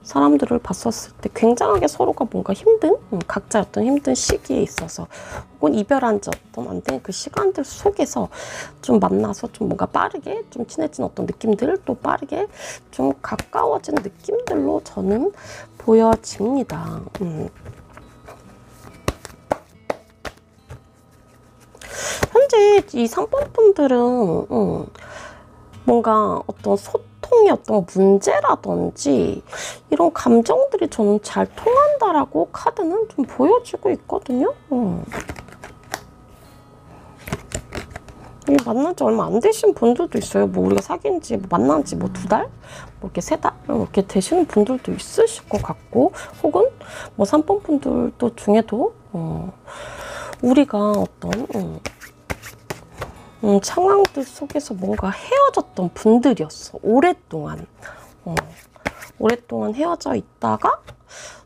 사람들을 봤었을 때 굉장하게 서로가 뭔가 힘든 각자 어떤 힘든 시기에 있어서, 혹은 이별한 지 어떤 안 된 그 시간들 속에서 좀 만나서 좀 뭔가 빠르게 좀 친해진 어떤 느낌들을 또 빠르게 좀 가까워진 느낌들로 저는 보여집니다. 현재 이 3번 분들은 뭔가 어떤 소통의 어떤 문제라든지 이런 감정들이 저는 잘 통한다라고 카드는 좀 보여주고 있거든요. 만난 지 얼마 안 되신 분들도 있어요. 뭐 우리가 사귄 지, 만난 지 뭐 2달? 뭐 이렇게 3달? 이렇게 되시는 분들도 있으실 것 같고, 혹은 뭐 3번 분들도 중에도 우리가 어떤 상황들 속에서 뭔가 헤어졌던 분들이었어. 오랫동안 헤어져 있다가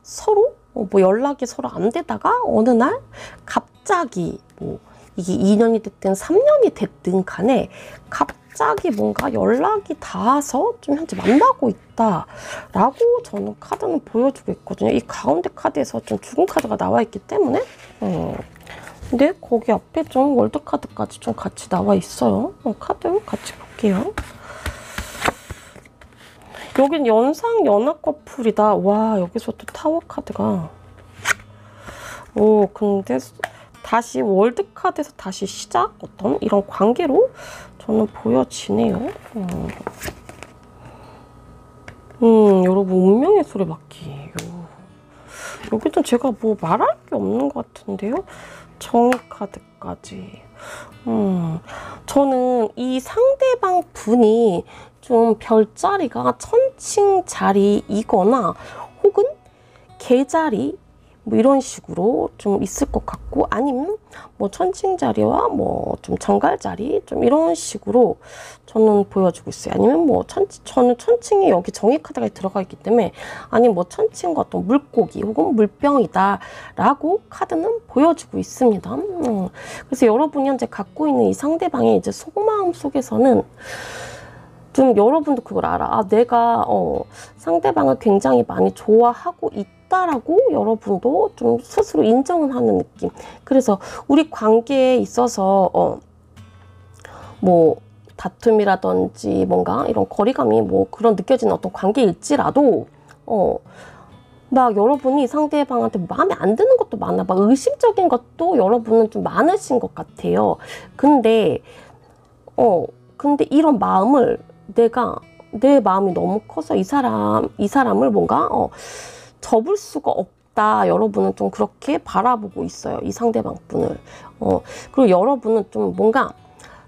서로 뭐 연락이 서로 안 되다가 어느 날 갑자기 뭐 이게 2년이 됐든 3년이 됐든 간에 갑자기 뭔가 연락이 닿아서 좀 현재 만나고 있다라고 저는 카드는 보여주고 있거든요. 이 가운데 카드에서 좀 죽은 카드가 나와 있기 때문에 근데 거기 앞에 좀 월드카드까지 좀 같이 나와 있어요. 카드 같이 볼게요. 여긴 연상 연하 커플이다. 와, 여기서 또 타워 카드가. 근데 다시 월드카드에서 다시 시작 어떤 이런 관계로 저는 보여지네요. 여러분, 운명의 소리 맞기. 여기도 제가 뭐 말할 게 없는 것 같은데요. 정의 카드까지. 때까지. 저는 이 상대방 분이 좀 별자리가 천칭 자리이거나 혹은 개자리 뭐 이런 식으로 좀 있을 것 같고, 아니면 뭐 천칭 자리와 뭐 좀 정갈 자리 좀 이런 식으로 저는 보여주고 있어요. 아니면 뭐 저는 천칭이 여기 정의 카드가 들어가 있기 때문에, 아니면 뭐 천칭과 어떤 물고기 혹은 물병이다 라고 카드는 보여주고 있습니다. 그래서 여러분이 현재 갖고 있는 이 상대방의 이제 속마음 속에서는 좀 여러분도 그걸 알아. 아, 내가 상대방을 굉장히 많이 좋아하고 있다라고 여러분도 좀 스스로 인정을 하는 느낌. 그래서 우리 관계에 있어서 뭐 다툼이라든지 뭔가 이런 거리감이 뭐 그런 느껴지는 어떤 관계일지라도 막 여러분이 상대방한테 마음에 안 드는 것도 많아. 막 의심적인 것도 여러분은 좀 많으신 것 같아요. 근데 이런 마음을 내 마음이 너무 커서 이 사람을 뭔가 접을 수가 없다. 여러분은 좀 그렇게 바라보고 있어요. 이 상대방 분을. 그리고 여러분은 좀 뭔가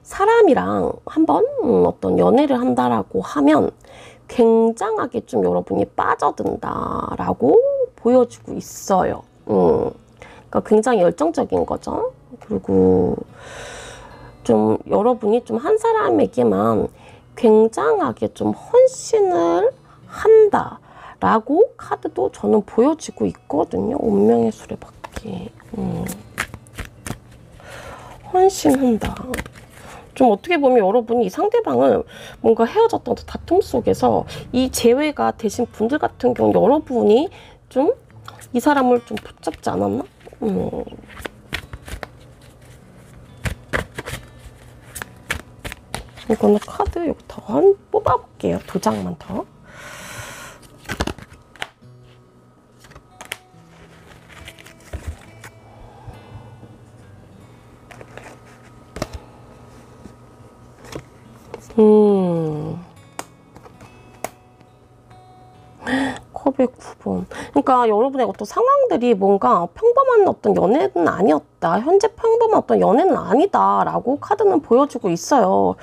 사람이랑 한번 어떤 연애를 한다라고 하면 굉장하게 좀 여러분이 빠져든다라고 보여주고 있어요. 그러니까 굉장히 열정적인 거죠. 그리고 좀 여러분이 좀 한 사람에게만 굉장하게 좀 헌신을 한다라고 카드도 저는 보여지고 있거든요. 운명의 수레바퀴. 헌신한다. 좀 어떻게 보면 여러분이 이 상대방을 뭔가 헤어졌던 다툼 속에서 이 재회가 되신 분들 같은 경우 여러분이 좀 이 사람을 좀 붙잡지 않았나? 이거는 카드 여기 더 뽑아볼게요. 2장만 더. 컵의 9번. 그러니까 여러분의 어떤 상황들이 뭔가 평범한 어떤 연애는 아니었다. 현재 평범한 어떤 연애는 아니다. 라고 카드는 보여주고 있어요.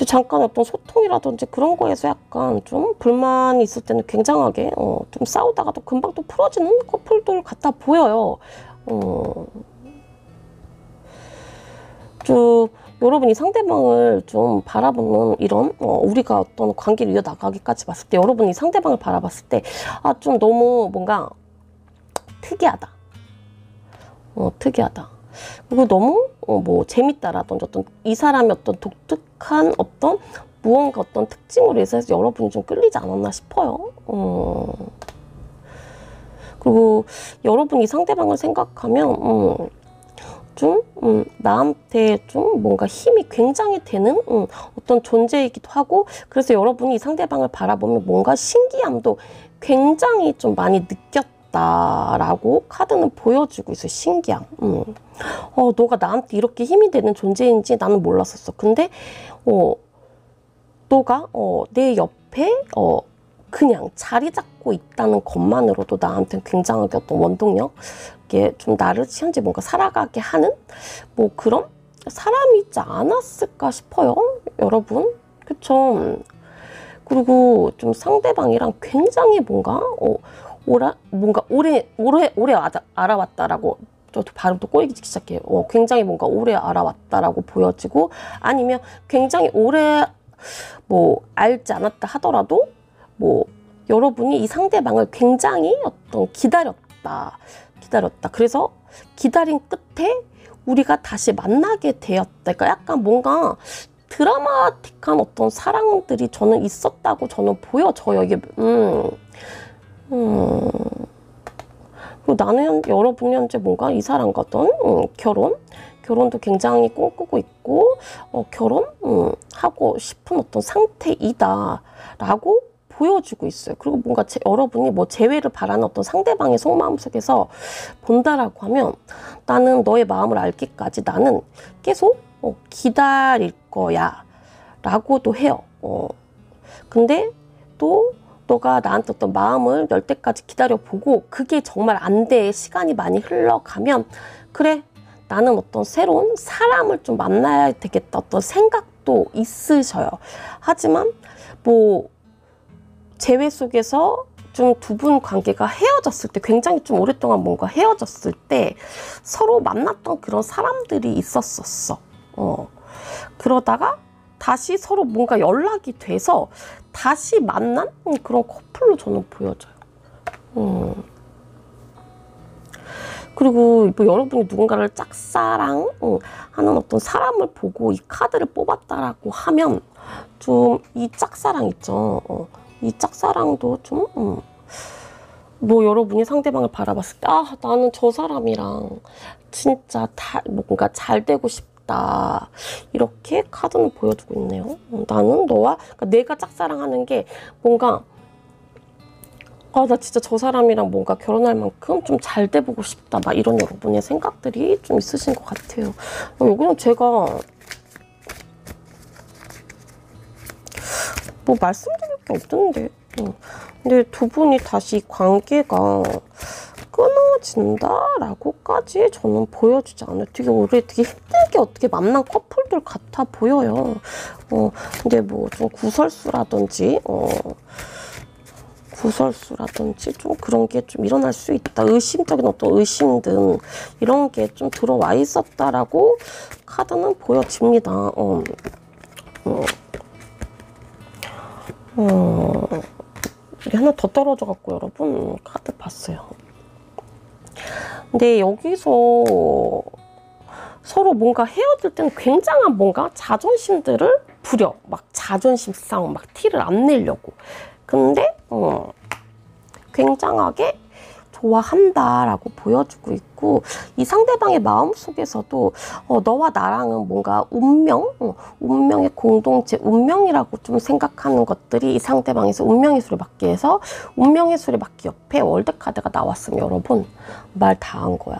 잠깐 어떤 소통이라든지 그런 거에서 약간 좀 불만이 있을 때는 굉장하게 좀 싸우다가도 금방 또 풀어지는 커플들 같아 보여요. 좀 여러분이 상대방을 좀 바라보는 이런 우리가 어떤 관계를 이어나가기까지 봤을 때 여러분이 상대방을 바라봤을 때 좀 너무 뭔가 특이하다. 특이하다. 그리고 너무 뭐 재밌다라든지 어떤 이 사람의 어떤 독특한 어떤 무언가 어떤 특징으로 해서 여러분이 좀 끌리지 않았나 싶어요. 그리고 여러분이 이 상대방을 생각하면 좀 나한테 좀 뭔가 힘이 굉장히 되는 어떤 존재이기도 하고, 그래서 여러분이 이 상대방을 바라보면 뭔가 신기함도 굉장히 좀 많이 느꼈다라고 카드는 보여주고 있어요. 신기함. 너가 나한테 이렇게 힘이 되는 존재인지 나는 몰랐었어. 근데 너가 내 옆에 그냥 자리 잡고 있다는 것만으로도 나한테는 굉장하게 어떤 원동력, 이게 좀 나를 현재 뭔가 살아가게 하는 뭐 그런 사람이지 않았을까 싶어요. 여러분. 그쵸? 그리고 좀 상대방이랑 굉장히 뭔가 오래 알아왔다라고 저도 바로 또 꼬이기 시작해요. 굉장히 뭔가 오래 알아왔다라고 보여지고, 아니면 굉장히 오래 뭐 알지 않았다 하더라도 뭐 여러분이 이 상대방을 굉장히 어떤 기다렸다. 그래서 기다린 끝에 우리가 다시 만나게 되었다. 그러니까 약간 뭔가 드라마틱한 어떤 사랑들이 저는 있었다고 저는 보여져요. 이게 그리고 나는 여러분 현재 뭔가 이 사람과 어떤 결혼도 굉장히 꿈꾸고 있고 결혼하고 싶은 어떤 상태이다라고 보여주고 있어요. 그리고 뭔가 여러분이 뭐 재회를 바라는 어떤 상대방의 속마음 속에서 본다라고 하면 나는 너의 마음을 알기까지 나는 계속 기다릴 거야 라고도 해요. 근데 또 너가 나한테 어떤 마음을 열 때까지 기다려보고 그게 정말 안 돼. 시간이 많이 흘러가면 그래, 나는 어떤 새로운 사람을 좀 만나야 되겠다. 어떤 생각도 있으셔요. 하지만 뭐 재회 속에서 좀 두 분 관계가 헤어졌을 때, 굉장히 좀 오랫동안 뭔가 헤어졌을 때 서로 만났던 그런 사람들이 있었었어. 그러다가 다시 서로 뭔가 연락이 돼서 다시 만난 그런 커플로 저는 보여져요. 그리고 뭐 여러분이 누군가를 짝사랑 하는 어떤 사람을 보고 이 카드를 뽑았다라고 하면 좀 이 짝사랑 있죠. 이 짝사랑도 좀 뭐 여러분이 상대방을 바라봤을 때 아, 나는 저 사람이랑 진짜 뭔가 잘 되고 싶다, 이렇게 카드는 보여주고 있네요. 나는 너와, 그러니까 내가 짝사랑하는 게 뭔가 아, 나 진짜 저 사람이랑 뭔가 결혼할 만큼 좀 잘 돼보고 싶다, 막 이런 여러분의 생각들이 좀 있으신 것 같아요. 여기는 제가 뭐 말씀드릴 게 없던데. 근데 두 분이 다시 관계가 끊어진다라고까지 저는 보여주지 않아요. 되게 오래 되게 힘들게 어떻게 만난 커플들 같아 보여요. 근데 뭐 좀 구설수라든지 좀 그런 게 좀 일어날 수 있다. 의심적인 어떤 의심 등 이런 게 좀 들어와 있었다라고 카드는 보여집니다. 이게 하나 더 떨어져갖고 여러분 카드 봤어요. 근데 여기서 서로 뭔가 헤어질 때는 굉장한 뭔가 자존심들을 부려. 막 자존심 싸움, 막 티를 안 내려고. 근데 굉장하게 좋아한다라고 보여주고 있고, 이 상대방의 마음속에서도 너와 나랑은 뭔가 운명의 공동체, 운명이라고 좀 생각하는 것들이 이 상대방에서 운명의 수레바퀴 해서 운명의 수레바퀴 옆에 월드카드가 나왔으면 여러분 말 다 한 거야.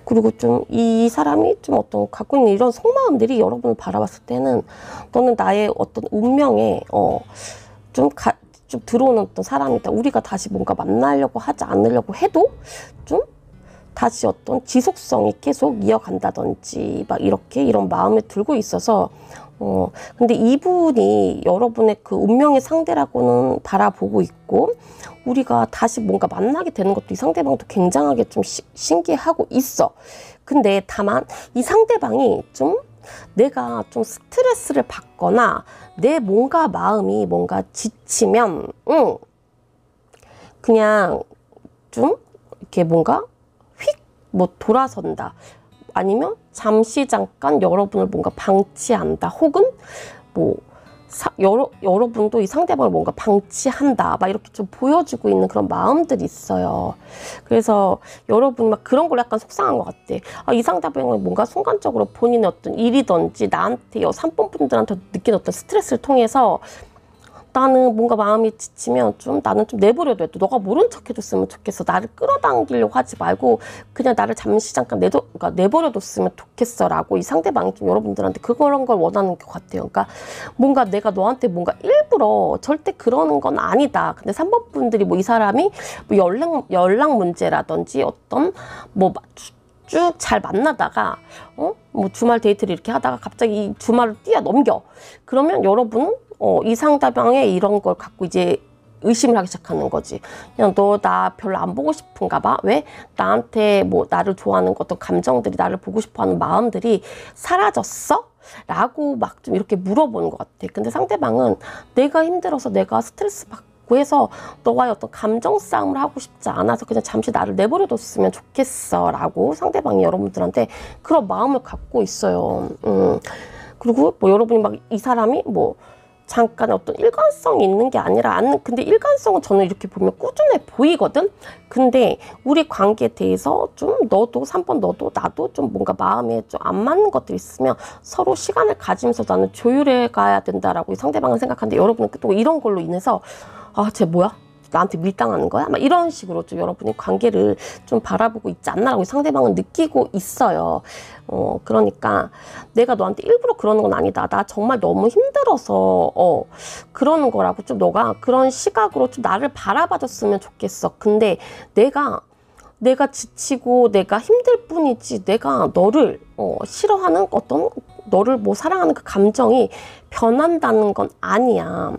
그리고 좀 이 사람이 좀 어떤 갖고 있는 이런 속마음들이 여러분을 바라봤을 때는 너는 나의 어떤 운명에 좀 들어오는 어떤 사람이다. 우리가 다시 뭔가 만나려고 하지 않으려고 해도 좀 다시 어떤 지속성이 계속 이어간다든지 막 이렇게 이런 마음에 들고 있어서 근데 이분이 여러분의 그 운명의 상대라고는 바라보고 있고, 우리가 다시 뭔가 만나게 되는 것도 이 상대방도 굉장하게 좀 신기해하고 있어. 근데 다만 이 상대방이 좀 내가 좀 스트레스를 받거나 내 뭔가 마음이 뭔가 지치면 그냥 좀 이렇게 뭔가 휙 뭐 돌아선다, 아니면 잠시 잠깐 여러분을 뭔가 방치한다, 혹은 뭐 여러분도 이 상대방을 뭔가 방치한다, 막 이렇게 좀 보여주고 있는 그런 마음들이 있어요. 그래서 여러분이 막 그런 걸 약간 속상한 것 같아. 아, 이 상대방은 뭔가 순간적으로 본인의 어떤 일이든지 나한테 3번 분들한테 느끼는 어떤 스트레스를 통해서 나는 뭔가 마음이 지치면 나는 좀 내버려둬. 너가 모른 척 해줬으면 좋겠어. 나를 끌어당기려고 하지 말고 그냥 나를 잠시 잠깐 그러니까 내버려뒀으면 좋겠어 라고 이 상대방이 좀 여러분들한테 그런 걸 원하는 것 같아요. 그러니까 뭔가 내가 너한테 뭔가 일부러 절대 그러는 건 아니다. 근데 3번 분들이 뭐 이 사람이 뭐 연락 문제라든지 어떤 뭐 쭉 잘 만나다가 뭐 주말 데이트를 이렇게 하다가 갑자기 이 주말을 뛰어넘겨. 그러면 여러분은 이 상대방의 이런 걸 갖고 이제 의심을 하기 시작하는 거지. 그냥 너 나 별로 안 보고 싶은가 봐? 왜? 나한테 뭐 나를 좋아하는 어떤 감정들이, 나를 보고 싶어하는 마음들이 사라졌어? 라고 막 좀 이렇게 물어보는 것 같아. 근데 상대방은 내가 힘들어서 내가 스트레스 받고 해서 너와의 어떤 감정 싸움을 하고 싶지 않아서 그냥 잠시 나를 내버려뒀으면 좋겠어 라고 상대방이 여러분들한테 그런 마음을 갖고 있어요. 그리고 뭐 여러분이 막 이 사람이 뭐 잠깐 어떤 일관성이 있는 게 아니라 근데 일관성은 저는 이렇게 보면 꾸준해 보이거든. 근데 우리 관계에 대해서 좀 너도 3번 너도 나도 좀 뭔가 마음에 좀 안 맞는 것들이 있으면 서로 시간을 가지면서 나는 조율해 가야 된다라고 이 상대방은 생각하는데, 여러분은 또 이런 걸로 인해서 아, 쟤 뭐야? 나한테 밀당하는 거야? 막 이런 식으로 좀 여러분이 관계를 좀 바라보고 있지 않나라고 상대방은 느끼고 있어요. 그러니까 내가 너한테 일부러 그러는 건 아니다. 나 정말 너무 힘들어서 그러는 거라고 좀 너가 그런 시각으로 좀 나를 바라봐줬으면 좋겠어. 근데 내가 지치고 내가 힘들 뿐이지 내가 너를 싫어하는 어떤 너를 뭐 사랑하는 그 감정이 변한다는 건 아니야.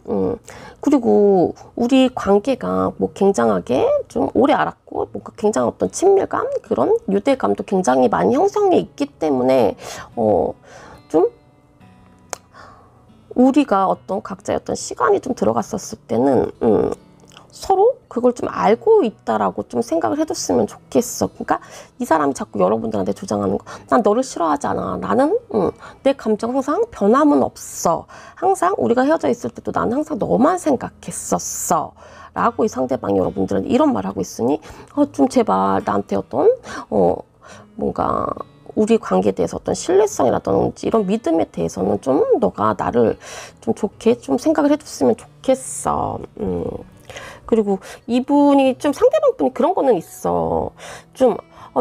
그리고 우리 관계가 뭐 굉장하게 좀 오래 알았고 뭔가 굉장한 어떤 친밀감 그런 유대감도 굉장히 많이 형성해 있기 때문에 좀 우리가 어떤 각자의 어떤 시간이 좀 들어갔었을 때는 서로 그걸 좀 알고 있다라고 좀 생각을 해줬으면 좋겠어. 그러니까 이 사람이 자꾸 여러분들한테 주장하는 거, 난 너를 싫어하지 않아. 나는 내 감정 항상 변함은 없어. 항상 우리가 헤어져 있을 때도 나는 항상 너만 생각했었어. 라고 이 상대방이 여러분들은 이런 말 하고 있으니 좀 제발 나한테 어떤 뭔가 우리 관계에 대해서 어떤 신뢰성이라든지 이런 믿음에 대해서는 좀 너가 나를 좀 좋게 좀 생각을 해줬으면 좋겠어. 그리고 이분이 좀 상대방분이 그런 거는 있어. 좀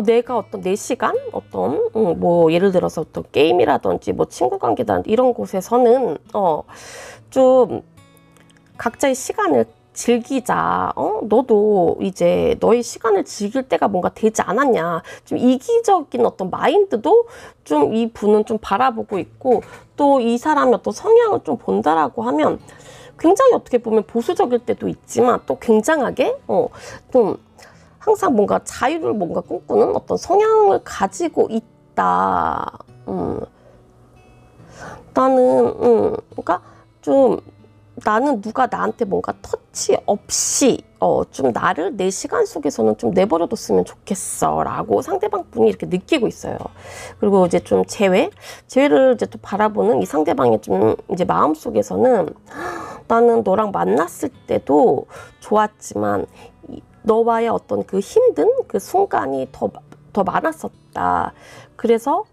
내가 어떤 내 시간 어떤 뭐 예를 들어서 어떤 게임이라든지 뭐 친구 관계라든지 이런 곳에서는 좀 각자의 시간을 즐기자. 너도 이제 너의 시간을 즐길 때가 뭔가 되지 않았냐. 좀 이기적인 어떤 마인드도 좀 이분은 좀 바라보고 있고 또 이 사람의 어떤 성향을 좀 본다라고 하면 굉장히 어떻게 보면 보수적일 때도 있지만 또 굉장하게 좀 항상 뭔가 자유를 뭔가 꿈꾸는 어떤 성향을 가지고 있다. 나는 그러니까 좀 나는 누가 나한테 뭔가 터치 없이 좀 나를 내 시간 속에서는 좀 내버려뒀으면 좋겠어 라고 상대방 분이 이렇게 느끼고 있어요. 그리고 이제 좀 재회를 이제 또 바라보는 이 상대방의 좀 이제 마음속에서는 나는 너랑 만났을 때도 좋았지만 너와의 어떤 그 힘든 그 순간이 더 많았었다. 그래서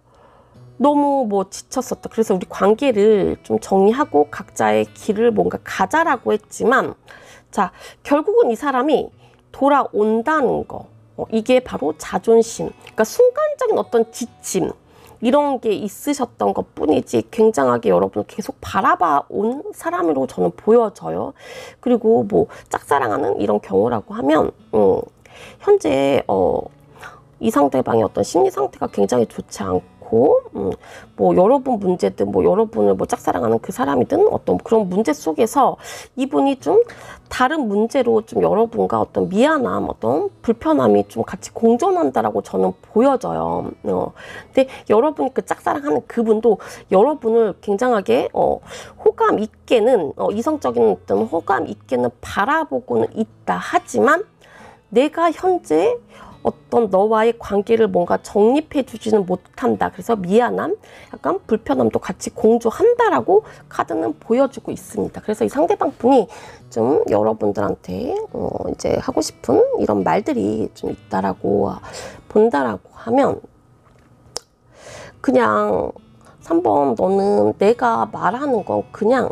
너무 뭐 지쳤었다. 그래서 우리 관계를 좀 정리하고 각자의 길을 뭔가 가자라고 했지만 자 결국은 이 사람이 돌아온다는 거 이게 바로 자존심 그러니까 순간적인 어떤 지침 이런 게 있으셨던 것 뿐이지 굉장하게 여러분을 계속 바라봐 온 사람으로 저는 보여져요. 그리고 뭐 짝사랑하는 이런 경우라고 하면 현재 이 상대방의 어떤 심리 상태가 굉장히 좋지 않고 뭐 여러분 문제든 뭐 여러분을 뭐 짝사랑하는 그 사람이든 어떤 그런 문제 속에서 이분이 좀 다른 문제로 좀 여러분과 어떤 미안함 어떤 불편함이 좀 같이 공존한다라고 저는 보여져요. 근데 여러분이 그 짝사랑하는 그분도 여러분을 굉장하게 호감 있게는 이성적인 어떤 호감 있게는 바라보고는 있다 하지만 내가 현재 어떤 너와의 관계를 뭔가 정립해 주지는 못한다. 그래서 미안함, 약간 불편함도 같이 공존한다라고 카드는 보여주고 있습니다. 그래서 이 상대방 분이 좀 여러분들한테 이제 하고 싶은 이런 말들이 좀 있다라고 본다라고 하면 그냥 3번 너는 내가 말하는 건 그냥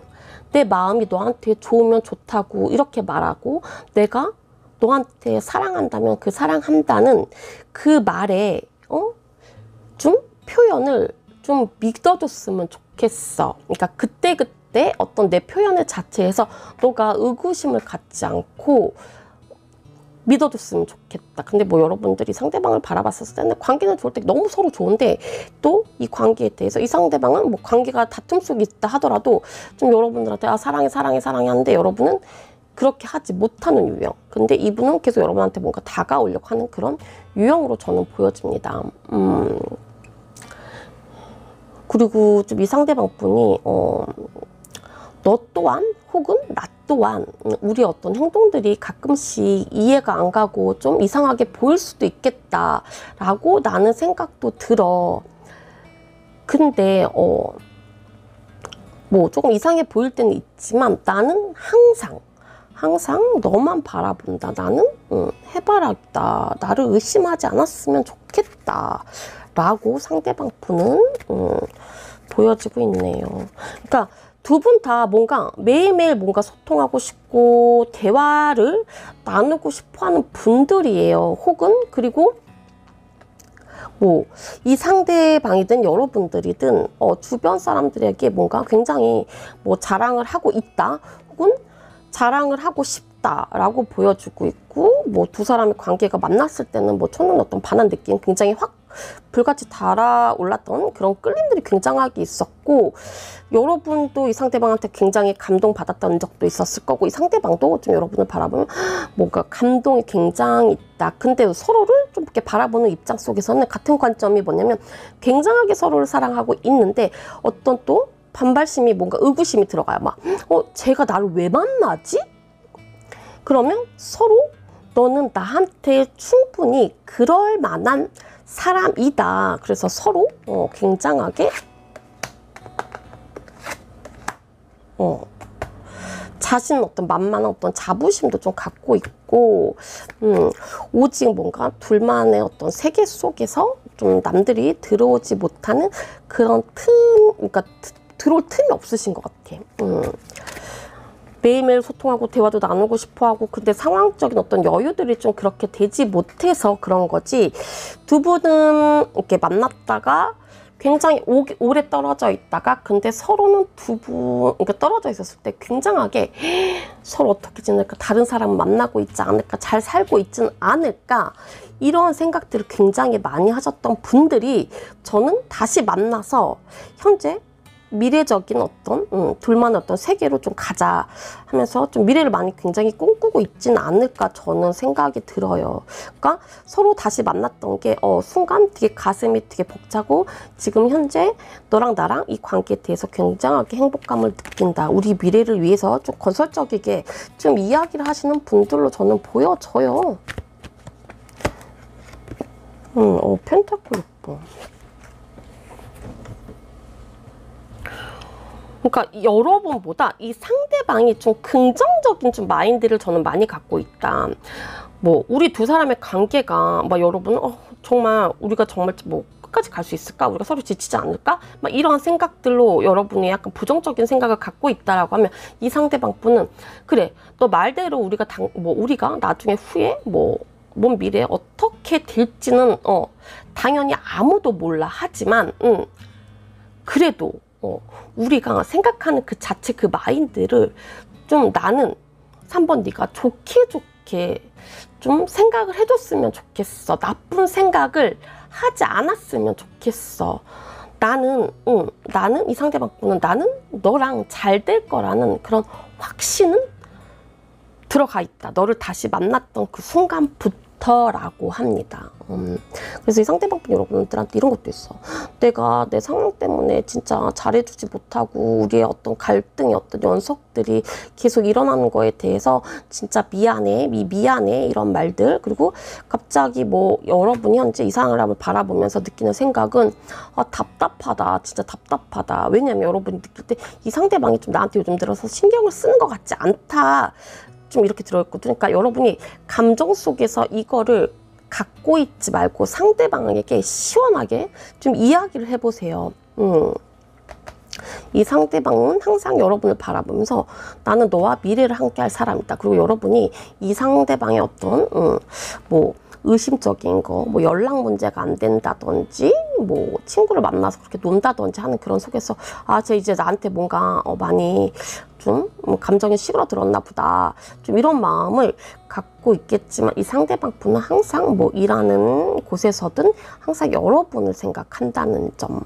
내 마음이 너한테 좋으면 좋다고 이렇게 말하고 내가 너한테 사랑한다면 그 사랑한다는 그 말에 좀 표현을 좀 믿어줬으면 좋겠어. 그러니까 그때 어떤 내 표현의 자체에서 너가 의구심을 갖지 않고 믿어줬으면 좋겠다. 근데 뭐 여러분들이 상대방을 바라봤을 때는 관계는 좋을 때 너무 서로 좋은데 또 이 관계에 대해서 이 상대방은 뭐 관계가 다툼 속에 있다 하더라도 좀 여러분들한테 사랑해 하는데 여러분은 그렇게 하지 못하는 유형. 근데 이분은 계속 여러분한테 뭔가 다가오려고 하는 그런 유형으로 저는 보여집니다. 그리고 좀 이 상대방 분이 너 또한 혹은 나 또한 우리 어떤 행동들이 가끔씩 이해가 안 가고 좀 이상하게 보일 수도 있겠다라고 나는 생각도 들어. 근데 뭐 조금 이상해 보일 때는 있지만 나는 항상 너만 바라본다. 나는 해바라기다. 나를 의심하지 않았으면 좋겠다. 라고 상대방 분은 보여지고 있네요. 그러니까 두 분 다 뭔가 매일매일 뭔가 소통하고 싶고 대화를 나누고 싶어 하는 분들이에요. 혹은 그리고 뭐 이 상대방이든 여러분들이든 주변 사람들에게 뭔가 굉장히 뭐 자랑을 하고 있다 혹은 자랑을 하고 싶다라고 보여주고 있고, 뭐 두 사람의 관계가 만났을 때는 뭐 첫눈 어떤 반한 느낌, 굉장히 확 불같이 달아올랐던 그런 끌림들이 굉장하게 있었고, 여러분도 이 상대방한테 굉장히 감동받았던 적도 있었을 거고, 이 상대방도 좀 여러분을 바라보면 뭔가 감동이 굉장히 있다. 근데 서로를 좀 이렇게 바라보는 입장 속에서는 같은 관점이 뭐냐면 굉장하게 서로를 사랑하고 있는데 어떤 또 반발심이, 뭔가 의구심이 들어가요. 막 쟤가 나를 왜 만나지? 그러면 서로 너는 나한테 충분히 그럴 만한 사람이다. 그래서 서로 굉장하게 자신, 어떤 만만한 어떤 자부심도 좀 갖고 있고, 오직 뭔가 둘만의 어떤 세계 속에서 좀 남들이 들어오지 못하는 그런 그러니까 들어올 틈이 없으신 것 같아. 매일매일 소통하고 대화도 나누고 싶어하고, 근데 상황적인 어떤 여유들이 좀 그렇게 되지 못해서 그런 거지, 두 분은 이렇게 만났다가 굉장히 오래 떨어져 있다가, 근데 서로는 그러니까 떨어져 있었을 때 굉장하게 서로 어떻게 지낼까, 다른 사람 만나고 있지 않을까, 잘 살고 있지는 않을까, 이런 생각들을 굉장히 많이 하셨던 분들이 저는 다시 만나서 현재 미래적인 어떤 둘만의 어떤 세계로 좀 가자 하면서 좀 미래를 많이 굉장히 꿈꾸고 있지는 않을까, 저는 생각이 들어요. 그러니까 서로 다시 만났던 게 순간 되게 가슴이 되게 벅차고, 지금 현재 너랑 나랑 이 관계에 대해서 굉장하게 행복감을 느낀다, 우리 미래를 위해서 좀 건설적이게 좀 이야기를 하시는 분들로 저는 보여져요. 펜타클 예뻐. 그러니까 여러분보다 이 상대방이 좀 긍정적인 좀 마인드를 저는 많이 갖고 있다. 뭐 우리 두 사람의 관계가 막 여러분 정말 우리가 정말 뭐 끝까지 갈 수 있을까? 우리가 서로 지치지 않을까? 막 이런 생각들로 여러분이 약간 부정적인 생각을 갖고 있다라고 하면, 이 상대방 분은 그래, 너 말대로 우리가 나중에 후에 먼 미래에 어떻게 될지는 당연히 아무도 몰라. 하지만 그래도 우리가 생각하는 그 자체 그 마인드를 좀, 나는 3번 네가 좋게 좀 생각을 해줬으면 좋겠어. 나쁜 생각을 하지 않았으면 좋겠어. 나는 이 상대방 분은 나는 너랑 잘 될 거라는 그런 확신은 들어가 있다. 너를 다시 만났던 그 순간부터라고 합니다. 그래서 이 상대방 분 여러분들한테 이런 것도 있어. 내가 내 상황 때문에 진짜 잘해주지 못하고 우리의 어떤 갈등의 어떤 연속들이 계속 일어나는 거에 대해서 진짜 미안해 이런 말들. 그리고 갑자기 뭐 여러분이 현재 이 상황을 바라보면서 느끼는 생각은 답답하다, 진짜 답답하다. 왜냐면 여러분이 느낄 때 이 상대방이 좀 나한테 요즘 들어서 신경을 쓰는 것 같지 않다, 좀 이렇게 들어있거든요. 그러니까 여러분이 감정 속에서 이거를 갖고 있지 말고 상대방에게 시원하게 좀 이야기를 해보세요. 이 상대방은 항상 여러분을 바라보면서 나는 너와 미래를 함께 할 사람이다. 그리고 여러분이 이 상대방의 어떤 뭐 의심적인 거, 뭐 연락 문제가 안 된다든지, 뭐 친구를 만나서 그렇게 논다든지 하는 그런 속에서 쟤 이제 나한테 뭔가 많이 좀 감정이 시그러들었나 보다, 좀 이런 마음을 갖고 있겠지만, 이 상대방 분은 항상 뭐 일하는 곳에서든 항상 여러분을 생각한다는 점,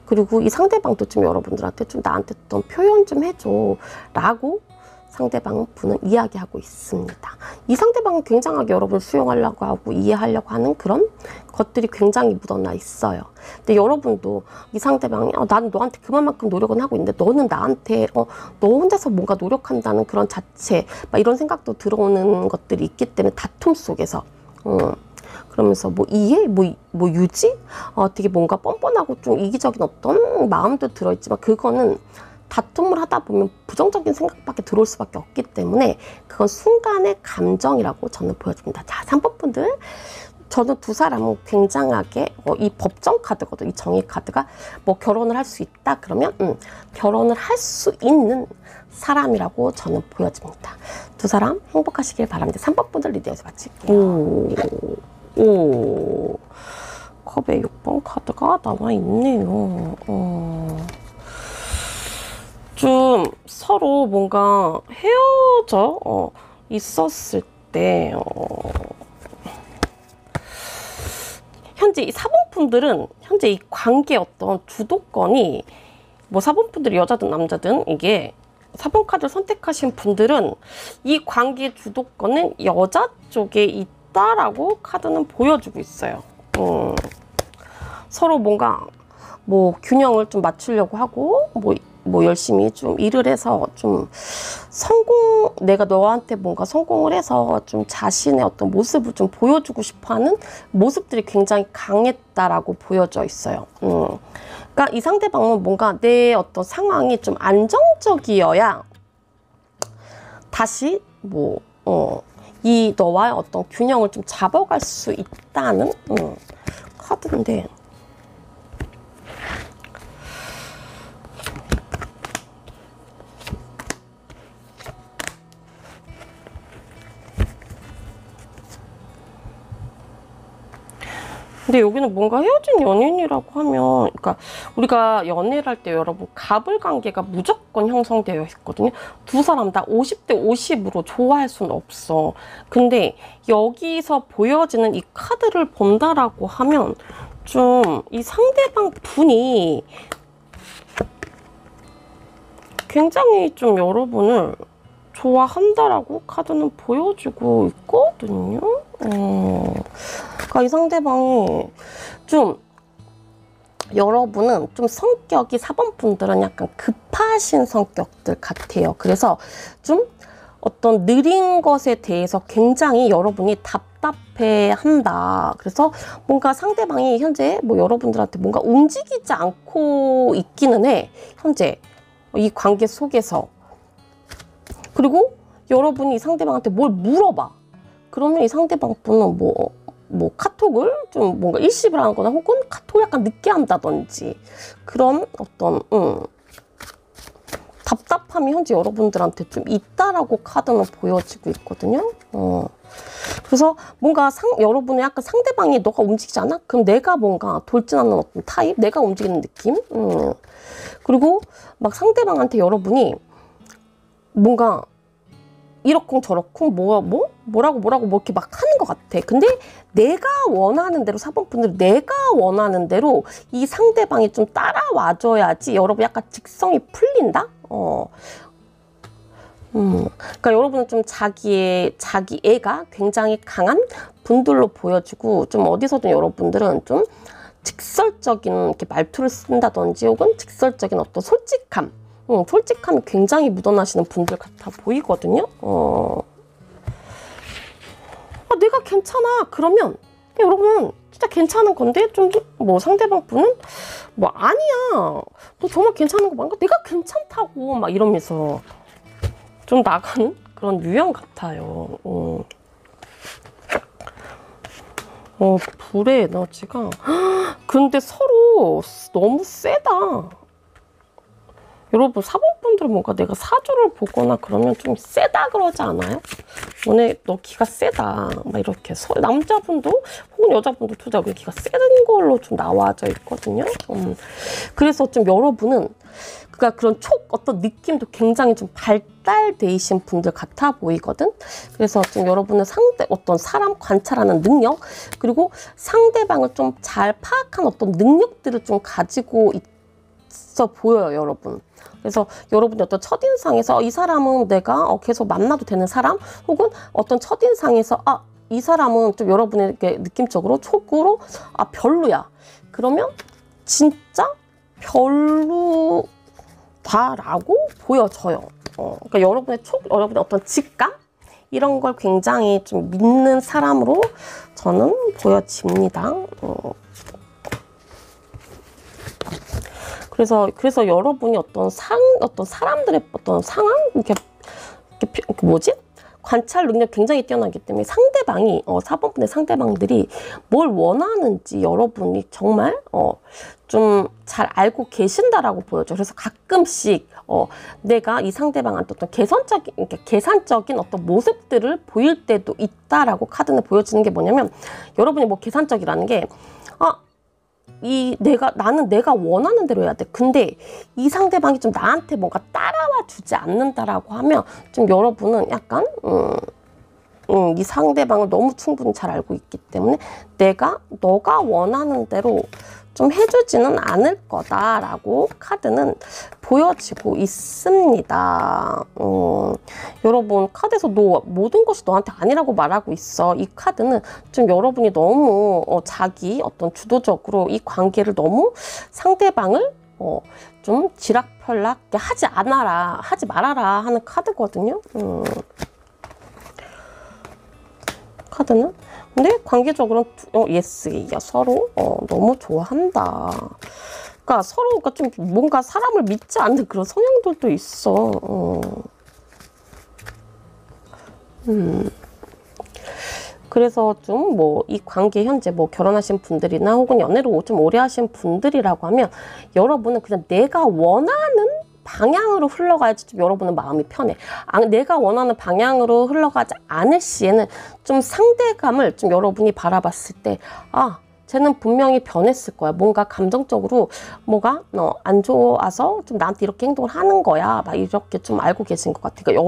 그리고 이 상대방도 좀 여러분들한테 좀 나한테 좀 표현 좀 해줘 라고 상대방 분은 이야기하고 있습니다. 이 상대방은 굉장하게 여러분을 수용하려고 하고 이해하려고 하는 그런 것들이 굉장히 묻어나 있어요. 근데 여러분도 이 상대방이 나는 너한테 그만큼 노력은 하고 있는데 너는 나한테 너 혼자서 뭔가 노력한다는 그런 자체, 막 이런 생각도 들어오는 것들이 있기 때문에 다툼 속에서 그러면서 뭐 이해? 뭐 유지? 되게 뭔가 뻔뻔하고 좀 이기적인 어떤 마음도 들어있지만, 그거는 다툼을 하다 보면 부정적인 생각밖에 들어올 수밖에 없기 때문에 그건 순간의 감정이라고 저는 보여줍니다. 자, 3번 분들 저는 두 사람은 굉장하게 이 법정 카드거든. 이 정의 카드가 뭐 결혼을 할 수 있다 그러면 결혼을 할 수 있는 사람이라고 저는 보여집니다. 두 사람 행복하시길 바랍니다. 3번 분들 리드에서 마칠게요. 오, 컵에 6번 카드가 나와 있네요. 좀 서로 뭔가 헤어져 있었을 때 현재 이 4번분들은 현재 이 관계 어떤 주도권이 뭐 4번분들이 여자든 남자든 이게 4번 카드를 선택하신 분들은 이 관계 주도권은 여자 쪽에 있다라고 카드는 보여주고 있어요. 서로 뭔가 뭐 균형을 좀 맞추려고 하고 뭐 열심히 좀 일을 해서 좀 내가 너한테 뭔가 성공을 해서 좀 자신의 어떤 모습을 좀 보여주고 싶어 하는 모습들이 굉장히 강했다라고 보여져 있어요. 그러니까 이 상대방은 뭔가 내 어떤 상황이 좀 안정적이어야 다시 이 너와의 어떤 균형을 좀 잡아갈 수 있다는 카드인데, 근데 여기는 뭔가 헤어진 연인이라고 하면, 그러니까 우리가 연애를 할 때 여러분 갑을 관계가 무조건 형성되어 있거든요. 두 사람 다 50대 50으로 좋아할 수는 없어. 근데 여기서 보여지는 이 카드를 본다라고 하면 좀 이 상대방 분이 굉장히 좀 여러분을 좋아한다라고 카드는 보여주고 있거든요. 그러니까 이 상대방이 좀 여러분은 좀 성격이 4번 분들은 약간 급하신 성격들 같아요. 그래서 좀 어떤 느린 것에 대해서 굉장히 여러분이 답답해 한다. 그래서 뭔가 상대방이 현재 뭐 여러분들한테 뭔가 움직이지 않고 있기는 해. 현재 이 관계 속에서. 그리고 여러분이 이 상대방한테 뭘 물어봐. 그러면 이 상대방 분은 뭐 카톡을 좀 뭔가 일십을 하는 거나 혹은 카톡을 약간 늦게 한다든지 그런 어떤 답답함이 현재 여러분들한테 좀 있다라고 카드는 보여지고 있거든요. 그래서 뭔가 여러분은 약간 상대방이 너가 움직이지 않아? 그럼 내가 뭔가 돌진하는 어떤 타입? 내가 움직이는 느낌? 그리고 막 상대방한테 여러분이 뭔가 이렇쿵 저렇쿵 뭐라고 뭐 이렇게 막 하는 것 같아. 근데 내가 원하는 대로 4번 분들은 내가 원하는 대로 이 상대방이 좀 따라와줘야지 여러분 약간 직성이 풀린다? 그러니까 여러분은 좀 자기 애가 굉장히 강한 분들로 보여지고 좀 어디서든 여러분들은 좀 직설적인 이렇게 말투를 쓴다든지 혹은 직설적인 어떤 솔직함이 굉장히 묻어나시는 분들 같아 보이거든요. 내가 괜찮아. 그러면 여러분 진짜 괜찮은 건데 좀 뭐 상대방 분은 뭐 아니야. 너 정말 괜찮은 거 맞나? 내가 괜찮다고 막 이러면서 좀 나가는 그런 유형 같아요. 불의 에너지가 근데 서로 너무 세다. 여러분 4번 분들은 뭔가 내가 사주를 보거나 그러면 좀 세다 그러지 않아요? 너네 너 기가 세다 막 이렇게 남자분도 혹은 여자분도 둘 다 기가 세는 걸로 좀 나와져 있거든요. 그래서 좀 여러분은 그러니까 그런 어떤 느낌도 굉장히 좀 발달되신 분들 같아 보이거든. 그래서 좀 여러분은 어떤 사람 관찰하는 능력 그리고 상대방을 좀 잘 파악한 어떤 능력들을 좀 가지고 있어 보여요, 여러분. 그래서 여러분의 어떤 첫인상에서 이 사람은 내가 계속 만나도 되는 사람 혹은 어떤 첫인상에서 이 사람은 좀 여러분에게 느낌적으로 촉으로 별로야. 그러면 진짜 별로다라고 보여져요. 그러니까 여러분의 어떤 직감 이런 걸 굉장히 좀 믿는 사람으로 저는 보여집니다. 그래서 여러분이 어떤 사람들의 어떤 상황 이렇게 뭐지? 관찰 능력 굉장히 뛰어나기 때문에 상대방이 4번분의 상대방들이 뭘 원하는지 여러분이 정말 좀 잘 알고 계신다라고 보여줘. 그래서 가끔씩 내가 이 상대방한테 어떤 계산적인 어떤 모습들을 보일 때도 있다라고 카드는 보여주는 게 뭐냐면, 여러분이 뭐 계산적이라는 게 나는 내가 원하는 대로 해야 돼. 근데 이 상대방이 좀 나한테 뭔가 따라와 주지 않는다라고 하면 좀 여러분은 약간 이 상대방을 너무 충분히 잘 알고 있기 때문에 너가 원하는 대로 좀 해주지는 않을 거다라고 카드는 보여지고 있습니다. 여러분, 카드에서 모든 것이 너한테 아니라고 말하고 있어. 이 카드는 좀 여러분이 너무 자기 어떤 주도적으로 이 관계를 너무 상대방을 좀 지락펴락 하지 말아라 하는 카드거든요. 카드는. 근데 관계적으로는 예스야, 서로 너무 좋아한다. 그러니까 서로가 좀 뭔가 사람을 믿지 않는 그런 성향들도 있어. 그래서 좀 뭐 이 관계 현재 뭐 결혼하신 분들이나 혹은 연애를 좀 오래 하신 분들이라고 하면 여러분은 그냥 내가 원하는 방향으로 흘러가야지 좀 여러분은 마음이 편해. 내가 원하는 방향으로 흘러가지 않을 시에는 좀 상대감을 좀 여러분이 바라봤을 때 쟤는 분명히 변했을 거야. 뭔가 감정적으로 뭐가 안 좋아서 좀 나한테 이렇게 행동을 하는 거야. 막 이렇게 좀 알고 계신 것 같아. 그러니까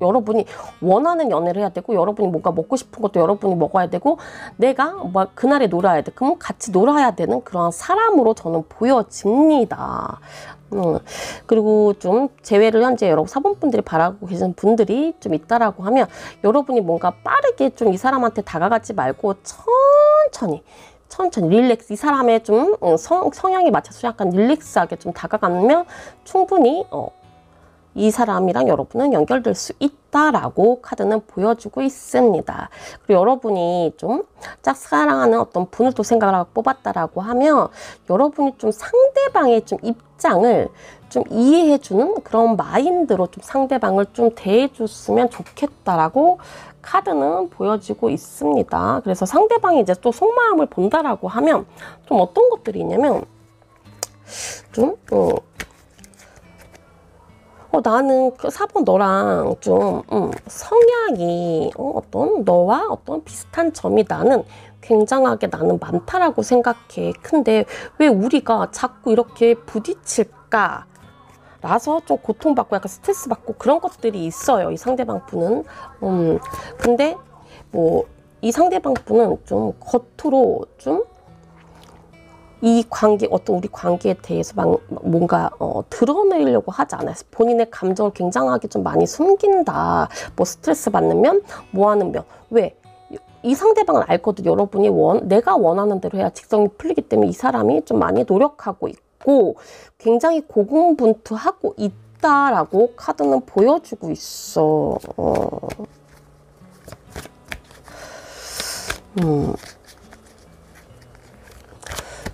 여러분이 원하는 연애를 해야 되고, 여러분이 뭔가 먹고 싶은 것도 여러분이 먹어야 되고, 내가 뭐 그날에 놀아야 돼. 그럼 같이 놀아야 되는 그런 사람으로 저는 보여집니다. 그리고 좀 재회를 현재 여러분 4번분들이 바라고 계신 분들이 좀 있다라고 하면, 여러분이 뭔가 빠르게 좀 이 사람한테 다가가지 말고 천천히 릴렉스, 이 사람의 좀 성향에 맞춰서 약간 릴렉스하게 좀 다가가면 충분히 이 사람이랑 여러분은 연결될 수 있다라고 카드는 보여주고 있습니다. 그리고 여러분이 좀 짝사랑하는 어떤 분을 또 생각을 하고 뽑았다라고 하면, 여러분이 좀 상대방의 좀 입장을 좀 이해해주는 그런 마인드로 좀 상대방을 좀 대해줬으면 좋겠다라고 카드는 보여지고 있습니다. 그래서 상대방이 이제 또 속마음을 본다라고 하면 좀 어떤 것들이 있냐면, 좀 나는 그 4번 너랑 좀 성향이 너와 어떤 비슷한 점이 나는 굉장하게 많다라고 생각해. 근데 왜 우리가 자꾸 이렇게 부딪힐까? 라서 좀 고통받고 약간 스트레스 받고 그런 것들이 있어요, 이 상대방 분은. 근데 뭐 이 상대방 분은 좀 겉으로 좀 이 관계, 우리 관계에 대해서 뭔가 드러내려고 하지 않아요. 본인의 감정을 굉장하게 좀 많이 숨긴다. 뭐 스트레스 받는 면, 뭐 하는 면. 왜? 이 상대방은 알거든. 여러분이 내가 원하는 대로 해야 직성이 풀리기 때문에 이 사람이 좀 많이 노력하고 있고 굉장히 고군분투하고 있다라고 카드는 보여주고 있어.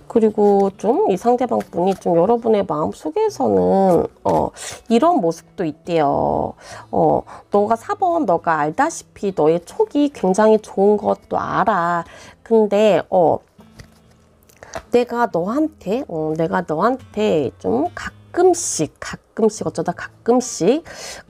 그리고 좀 이 상대방 분이 좀 여러분의 마음 속에서는 이런 모습도 있대요. 너가 4번, 너가 알다시피 너의 촉이 굉장히 좋은 것도 알아. 근데 내가 너한테 좀 가끔씩 어쩌다 가끔씩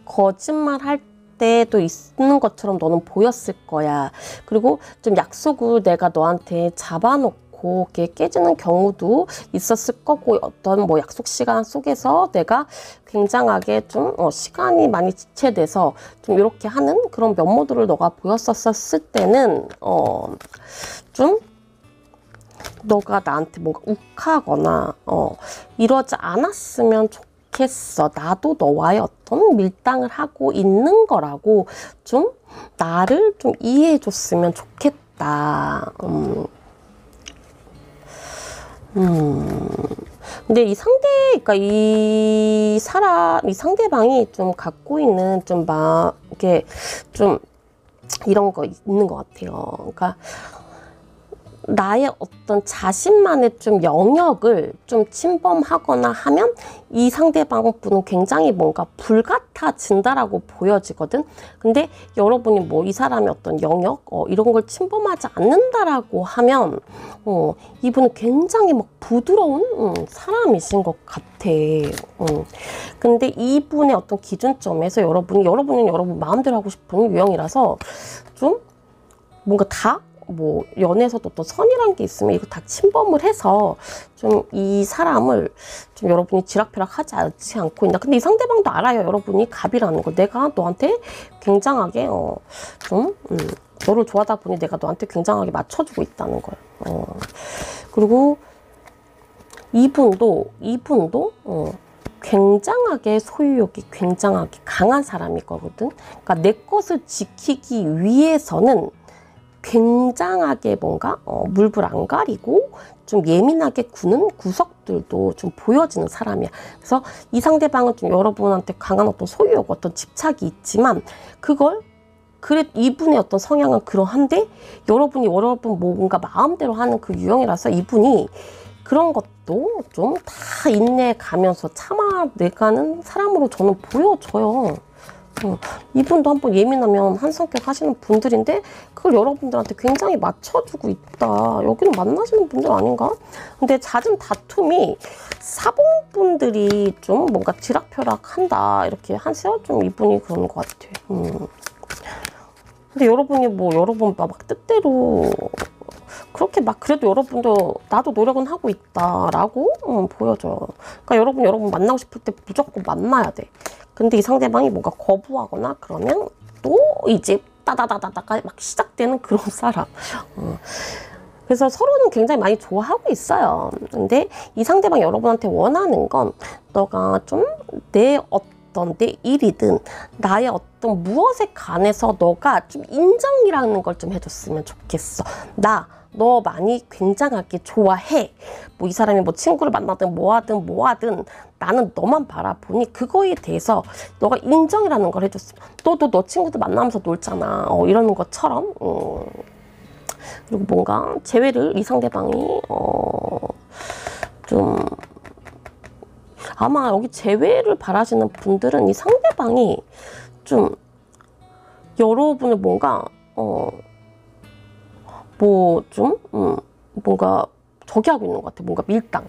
거짓말 할 때도 있는 것처럼 너는 보였을 거야. 그리고 좀 약속을 내가 너한테 잡아놓고 이렇게 깨지는 경우도 있었을 거고, 어떤 뭐 약속 시간 속에서 내가 굉장하게 좀 시간이 많이 지체돼서 좀 이렇게 하는 그런 면모들을 너가 보였었을 때는 좀 너가 나한테 뭔가 욱하거나 이러지 않았으면 좋겠어. 나도 너와의 어떤 밀당을 하고 있는 거라고 좀 나를 좀 이해해 줬으면 좋겠다. 근데 그러니까 이 상대방이 좀 갖고 있는 좀 이게 좀 이런 거 있는 것 같아요. 그러니까 나의 어떤 자신만의 좀 영역을 좀 침범하거나 하면 이 상대방 분은 굉장히 뭔가 불같아진다라고 보여지거든. 근데 여러분이 뭐 이 사람의 어떤 영역 이런 걸 침범하지 않는다라고 하면 이분은 굉장히 막 부드러운 사람이신 것 같아. 근데 이분의 어떤 기준점에서 여러분은 여러분 마음대로 하고 싶은 유형이라서 좀 뭔가 다 뭐 연애에서도 어떤 선이란 게 있으면 이거 다 침범을 해서 좀 이 사람을 좀 여러분이 지락펴락하지 않고 있나. 근데 이 상대방도 알아요. 여러분이 갑이라는 걸. 내가 너한테 굉장하게 좀 너를 좋아하다 보니 내가 너한테 굉장하게 맞춰주고 있다는 걸. 그리고 이분도 굉장하게 소유욕이 굉장하게 강한 사람이거든. 그러니까 내 것을 지키기 위해서는 굉장하게 뭔가 물불 안 가리고 좀 예민하게 구는 구석들도 좀 보여지는 사람이야. 그래서 이 상대방은 좀 여러분한테 강한 어떤 소유욕, 어떤 집착이 있지만 이분의 어떤 성향은 그러한데 여러분 뭔가 마음대로 하는 그 유형이라서 이분이 그런 것도 좀 다 인내해 가면서 참아내가는 사람으로 저는 보여져요. 이분도 한번 예민하면 한 성격 하시는 분들인데 그걸 여러분들한테 굉장히 맞춰주고 있다. 여기는 만나시는 분들 아닌가? 근데 잦은 다툼이 사봉분들이 좀 뭔가 지락펴락한다 이렇게 하세요. 좀 이분이 그런 것 같아. 근데 여러분이 뭐 여러분 막 뜻대로 그렇게 막 그래도 여러분도 나도 노력은 하고 있다라고 보여줘요. 그러니까 여러분 만나고 싶을 때 무조건 만나야 돼. 근데 이 상대방이 뭔가 거부하거나 그러면 또 이제 따다다다다가 막 시작되는 그런 사람. 그래서 서로는 굉장히 많이 좋아하고 있어요. 근데 이 상대방 여러분한테 원하는 건 너가 좀 내 일이든 나의 어떤 무엇에 관해서 너가 좀 인정이라는 걸 좀 해줬으면 좋겠어. 너 많이 굉장하게 좋아해. 뭐 이 사람이 뭐 친구를 만나든 뭐하든 나는 너만 바라보니 그거에 대해서 너가 인정이라는 걸 해줬으면. 너도 너 친구들 만나면서 놀잖아. 이러는 것처럼. 그리고 뭔가 재회를 이 상대방이 좀 아마 여기 재회를 바라시는 분들은 이 상대방이 좀 여러분을 뭔가 뭐 좀 뭔가 저기 하고 있는 것 같아. 뭔가 밀당.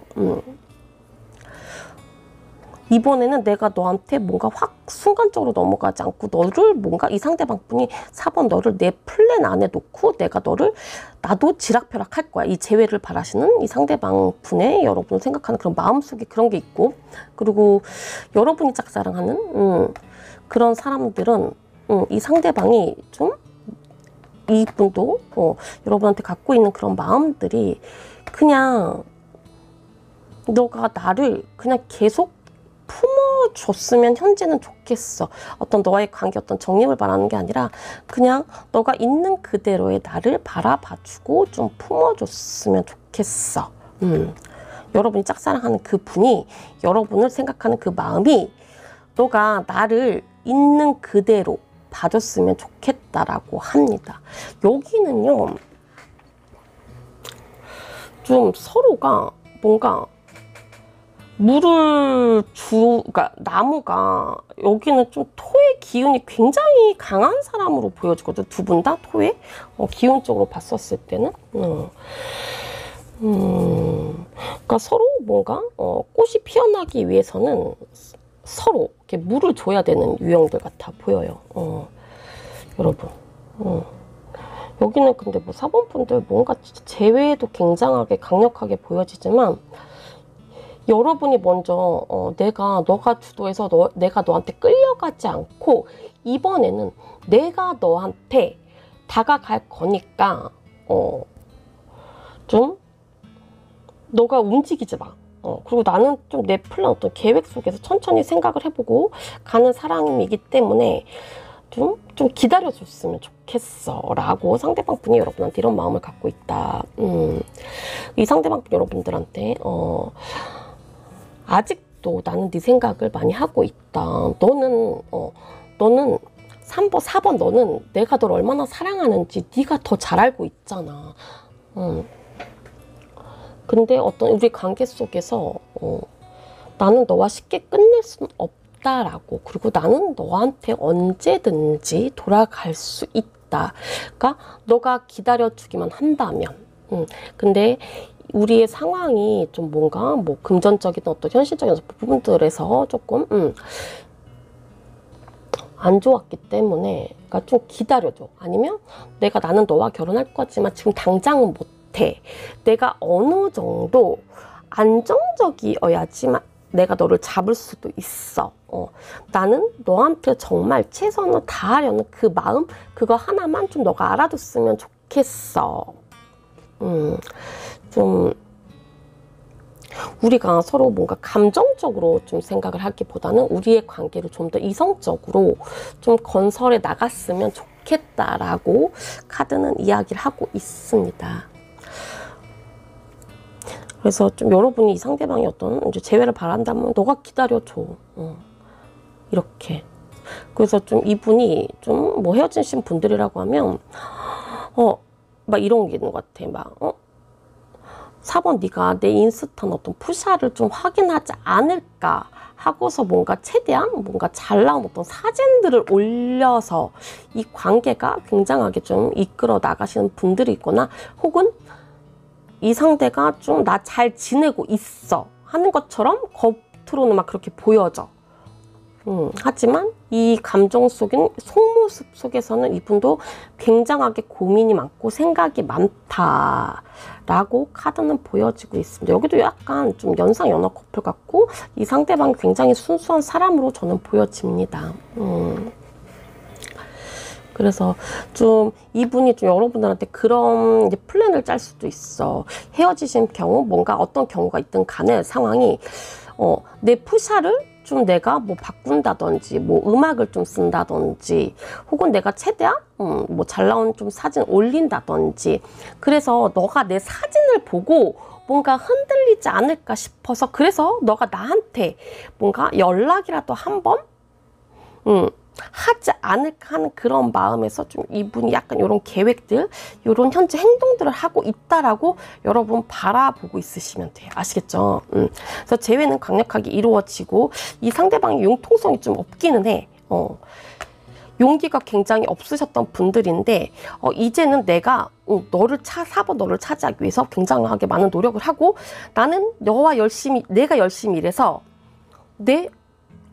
이번에는 내가 너한테 뭔가 확 순간적으로 넘어가지 않고 너를 뭔가 이 상대방 분이 4번 너를 내 플랜 안에 놓고 나도 지락펴락 할 거야. 이 재회를 바라시는 이 상대방 분의 여러분을 생각하는 그런 마음속에 그런 게 있고, 그리고 여러분이 짝사랑하는 그런 사람들은 이 상대방이 좀 이분도 여러분한테 갖고 있는 그런 마음들이 그냥 너가 나를 그냥 계속 품어줬으면 현재는 좋겠어. 어떤 너와의 관계 어떤 정립을 바라는 게 아니라 그냥 너가 있는 그대로의 나를 바라봐주고 좀 품어줬으면 좋겠어. 여러분이 짝사랑하는 그 분이 여러분을 생각하는 그 마음이 너가 나를 있는 그대로 봐줬으면 좋겠다라고 합니다. 여기는요, 좀 서로가 뭔가 그러니까 나무가 여기는 좀 토의 기운이 굉장히 강한 사람으로 보여지거든. 두 분 다 토의 기운적으로 봤었을 때는. 그러니까 서로 뭔가 꽃이 피어나기 위해서는 서로 이렇게 물을 줘야 되는 유형들 같아 보여요. 여러분. 여기는 근데 뭐 4번 분들 뭔가 진짜 재회도 굉장하게 강력하게 보여지지만 여러분이 먼저 너가 주도해서 내가 너한테 끌려가지 않고 이번에는 내가 너한테 다가갈 거니까 좀 너가 움직이지 마. 그리고 나는 좀 내 플랜 어떤 계획 속에서 천천히 생각을 해보고 가는 사람이기 때문에 좀 기다려줬으면 좋겠어 라고 상대방 분이 여러분한테 이런 마음을 갖고 있다. 이 상대방 분 여러분들한테 아직도 나는 네 생각을 많이 하고 있다. 너는 4번 너는 내가 널 얼마나 사랑하는지 네가 더 잘 알고 있잖아. 근데 어떤 우리 관계 속에서 나는 너와 쉽게 끝낼 수는 없다라고, 그리고 나는 너한테 언제든지 돌아갈 수 있다. 그러니까 너가 기다려주기만 한다면. 근데 우리의 상황이 좀 뭔가 뭐 금전적인 어떤 현실적인 부분들에서 조금 안 좋았기 때문에, 그러니까 좀 기다려줘. 아니면 나는 너와 결혼할 거지만 지금 당장은 못해. 내가 어느 정도 안정적이어야지만 내가 너를 잡을 수도 있어. 나는 너한테 정말 최선을 다하려는 그 마음, 그거 하나만 좀 너가 알아뒀으면 좋겠어. 좀 우리가 서로 뭔가 감정적으로 좀 생각을 하기보다는 우리의 관계를 좀 더 이성적으로 좀 건설해 나갔으면 좋겠다라고 카드는 이야기를 하고 있습니다. 그래서 좀 여러분이 이 상대방이 어떤 이제 재회를 바란다면 너가 기다려줘. 이렇게. 그래서 좀 이분이 좀 뭐 헤어지신 분들이라고 하면 막 이런 게 있는 것 같아. 막 4번 네가 내 인스타는 어떤 푸샤를 좀 확인하지 않을까 하고서 뭔가 최대한 뭔가 잘 나온 어떤 사진들을 올려서 이 관계가 굉장하게 좀 이끌어 나가시는 분들이 있거나, 혹은 이 상대가 좀 나 잘 지내고 있어 하는 것처럼 겉으로는 막 그렇게 보여져. 하지만 이 감정 속인 속모습 속에서는 이분도 굉장하게 고민이 많고 생각이 많다라고 카드는 보여지고 있습니다. 여기도 약간 좀 연상 연하 커플 같고, 이 상대방이 굉장히 순수한 사람으로 저는 보여집니다. 그래서 좀 이분이 좀 여러분들한테 그런 이제 플랜을 짤 수도 있어. 헤어지신 경우, 뭔가 어떤 경우가 있든 간에 상황이 내 푸샤를 좀 내가 뭐 바꾼다든지, 뭐 음악을 좀 쓴다든지, 혹은 내가 최대한 뭐 잘 나온 좀 사진 올린다든지, 그래서 너가 내 사진을 보고 뭔가 흔들리지 않을까 싶어서, 그래서 너가 나한테 뭔가 연락이라도 한번 하지 않을까 하는 그런 마음에서 좀 이분이 약간 이런 계획들, 이런 현재 행동들을 하고 있다라고 여러분 바라보고 있으시면 돼요. 아시겠죠? 그래서 재회는 강력하게 이루어지고, 이 상대방의 융통성이 좀 없기는 해. 용기가 굉장히 없으셨던 분들인데, 이제는 내가 4번 너를 차지하기 위해서 굉장하게 많은 노력을 하고, 나는 내가 열심히 일해서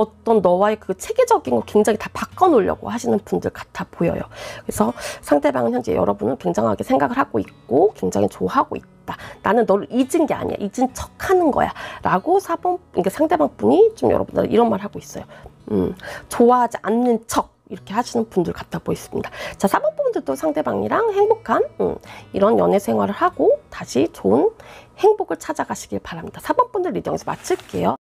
어떤 너와의 그 체계적인 거 굉장히 다 바꿔놓으려고 하시는 분들 같아 보여요. 그래서 상대방은 현재 여러분을 굉장하게 생각을 하고 있고 굉장히 좋아하고 있다. 나는 너를 잊은 게 아니야. 잊은 척 하는 거야. 라고 그러니까 상대방 분이 좀 여러분들 이런 말 하고 있어요. 좋아하지 않는 척. 이렇게 하시는 분들 같아 보였습니다. 자, 4번 분들도 상대방이랑 행복한 이런 연애 생활을 하고 다시 좋은 행복을 찾아가시길 바랍니다. 4번 분들 리딩에서 마칠게요.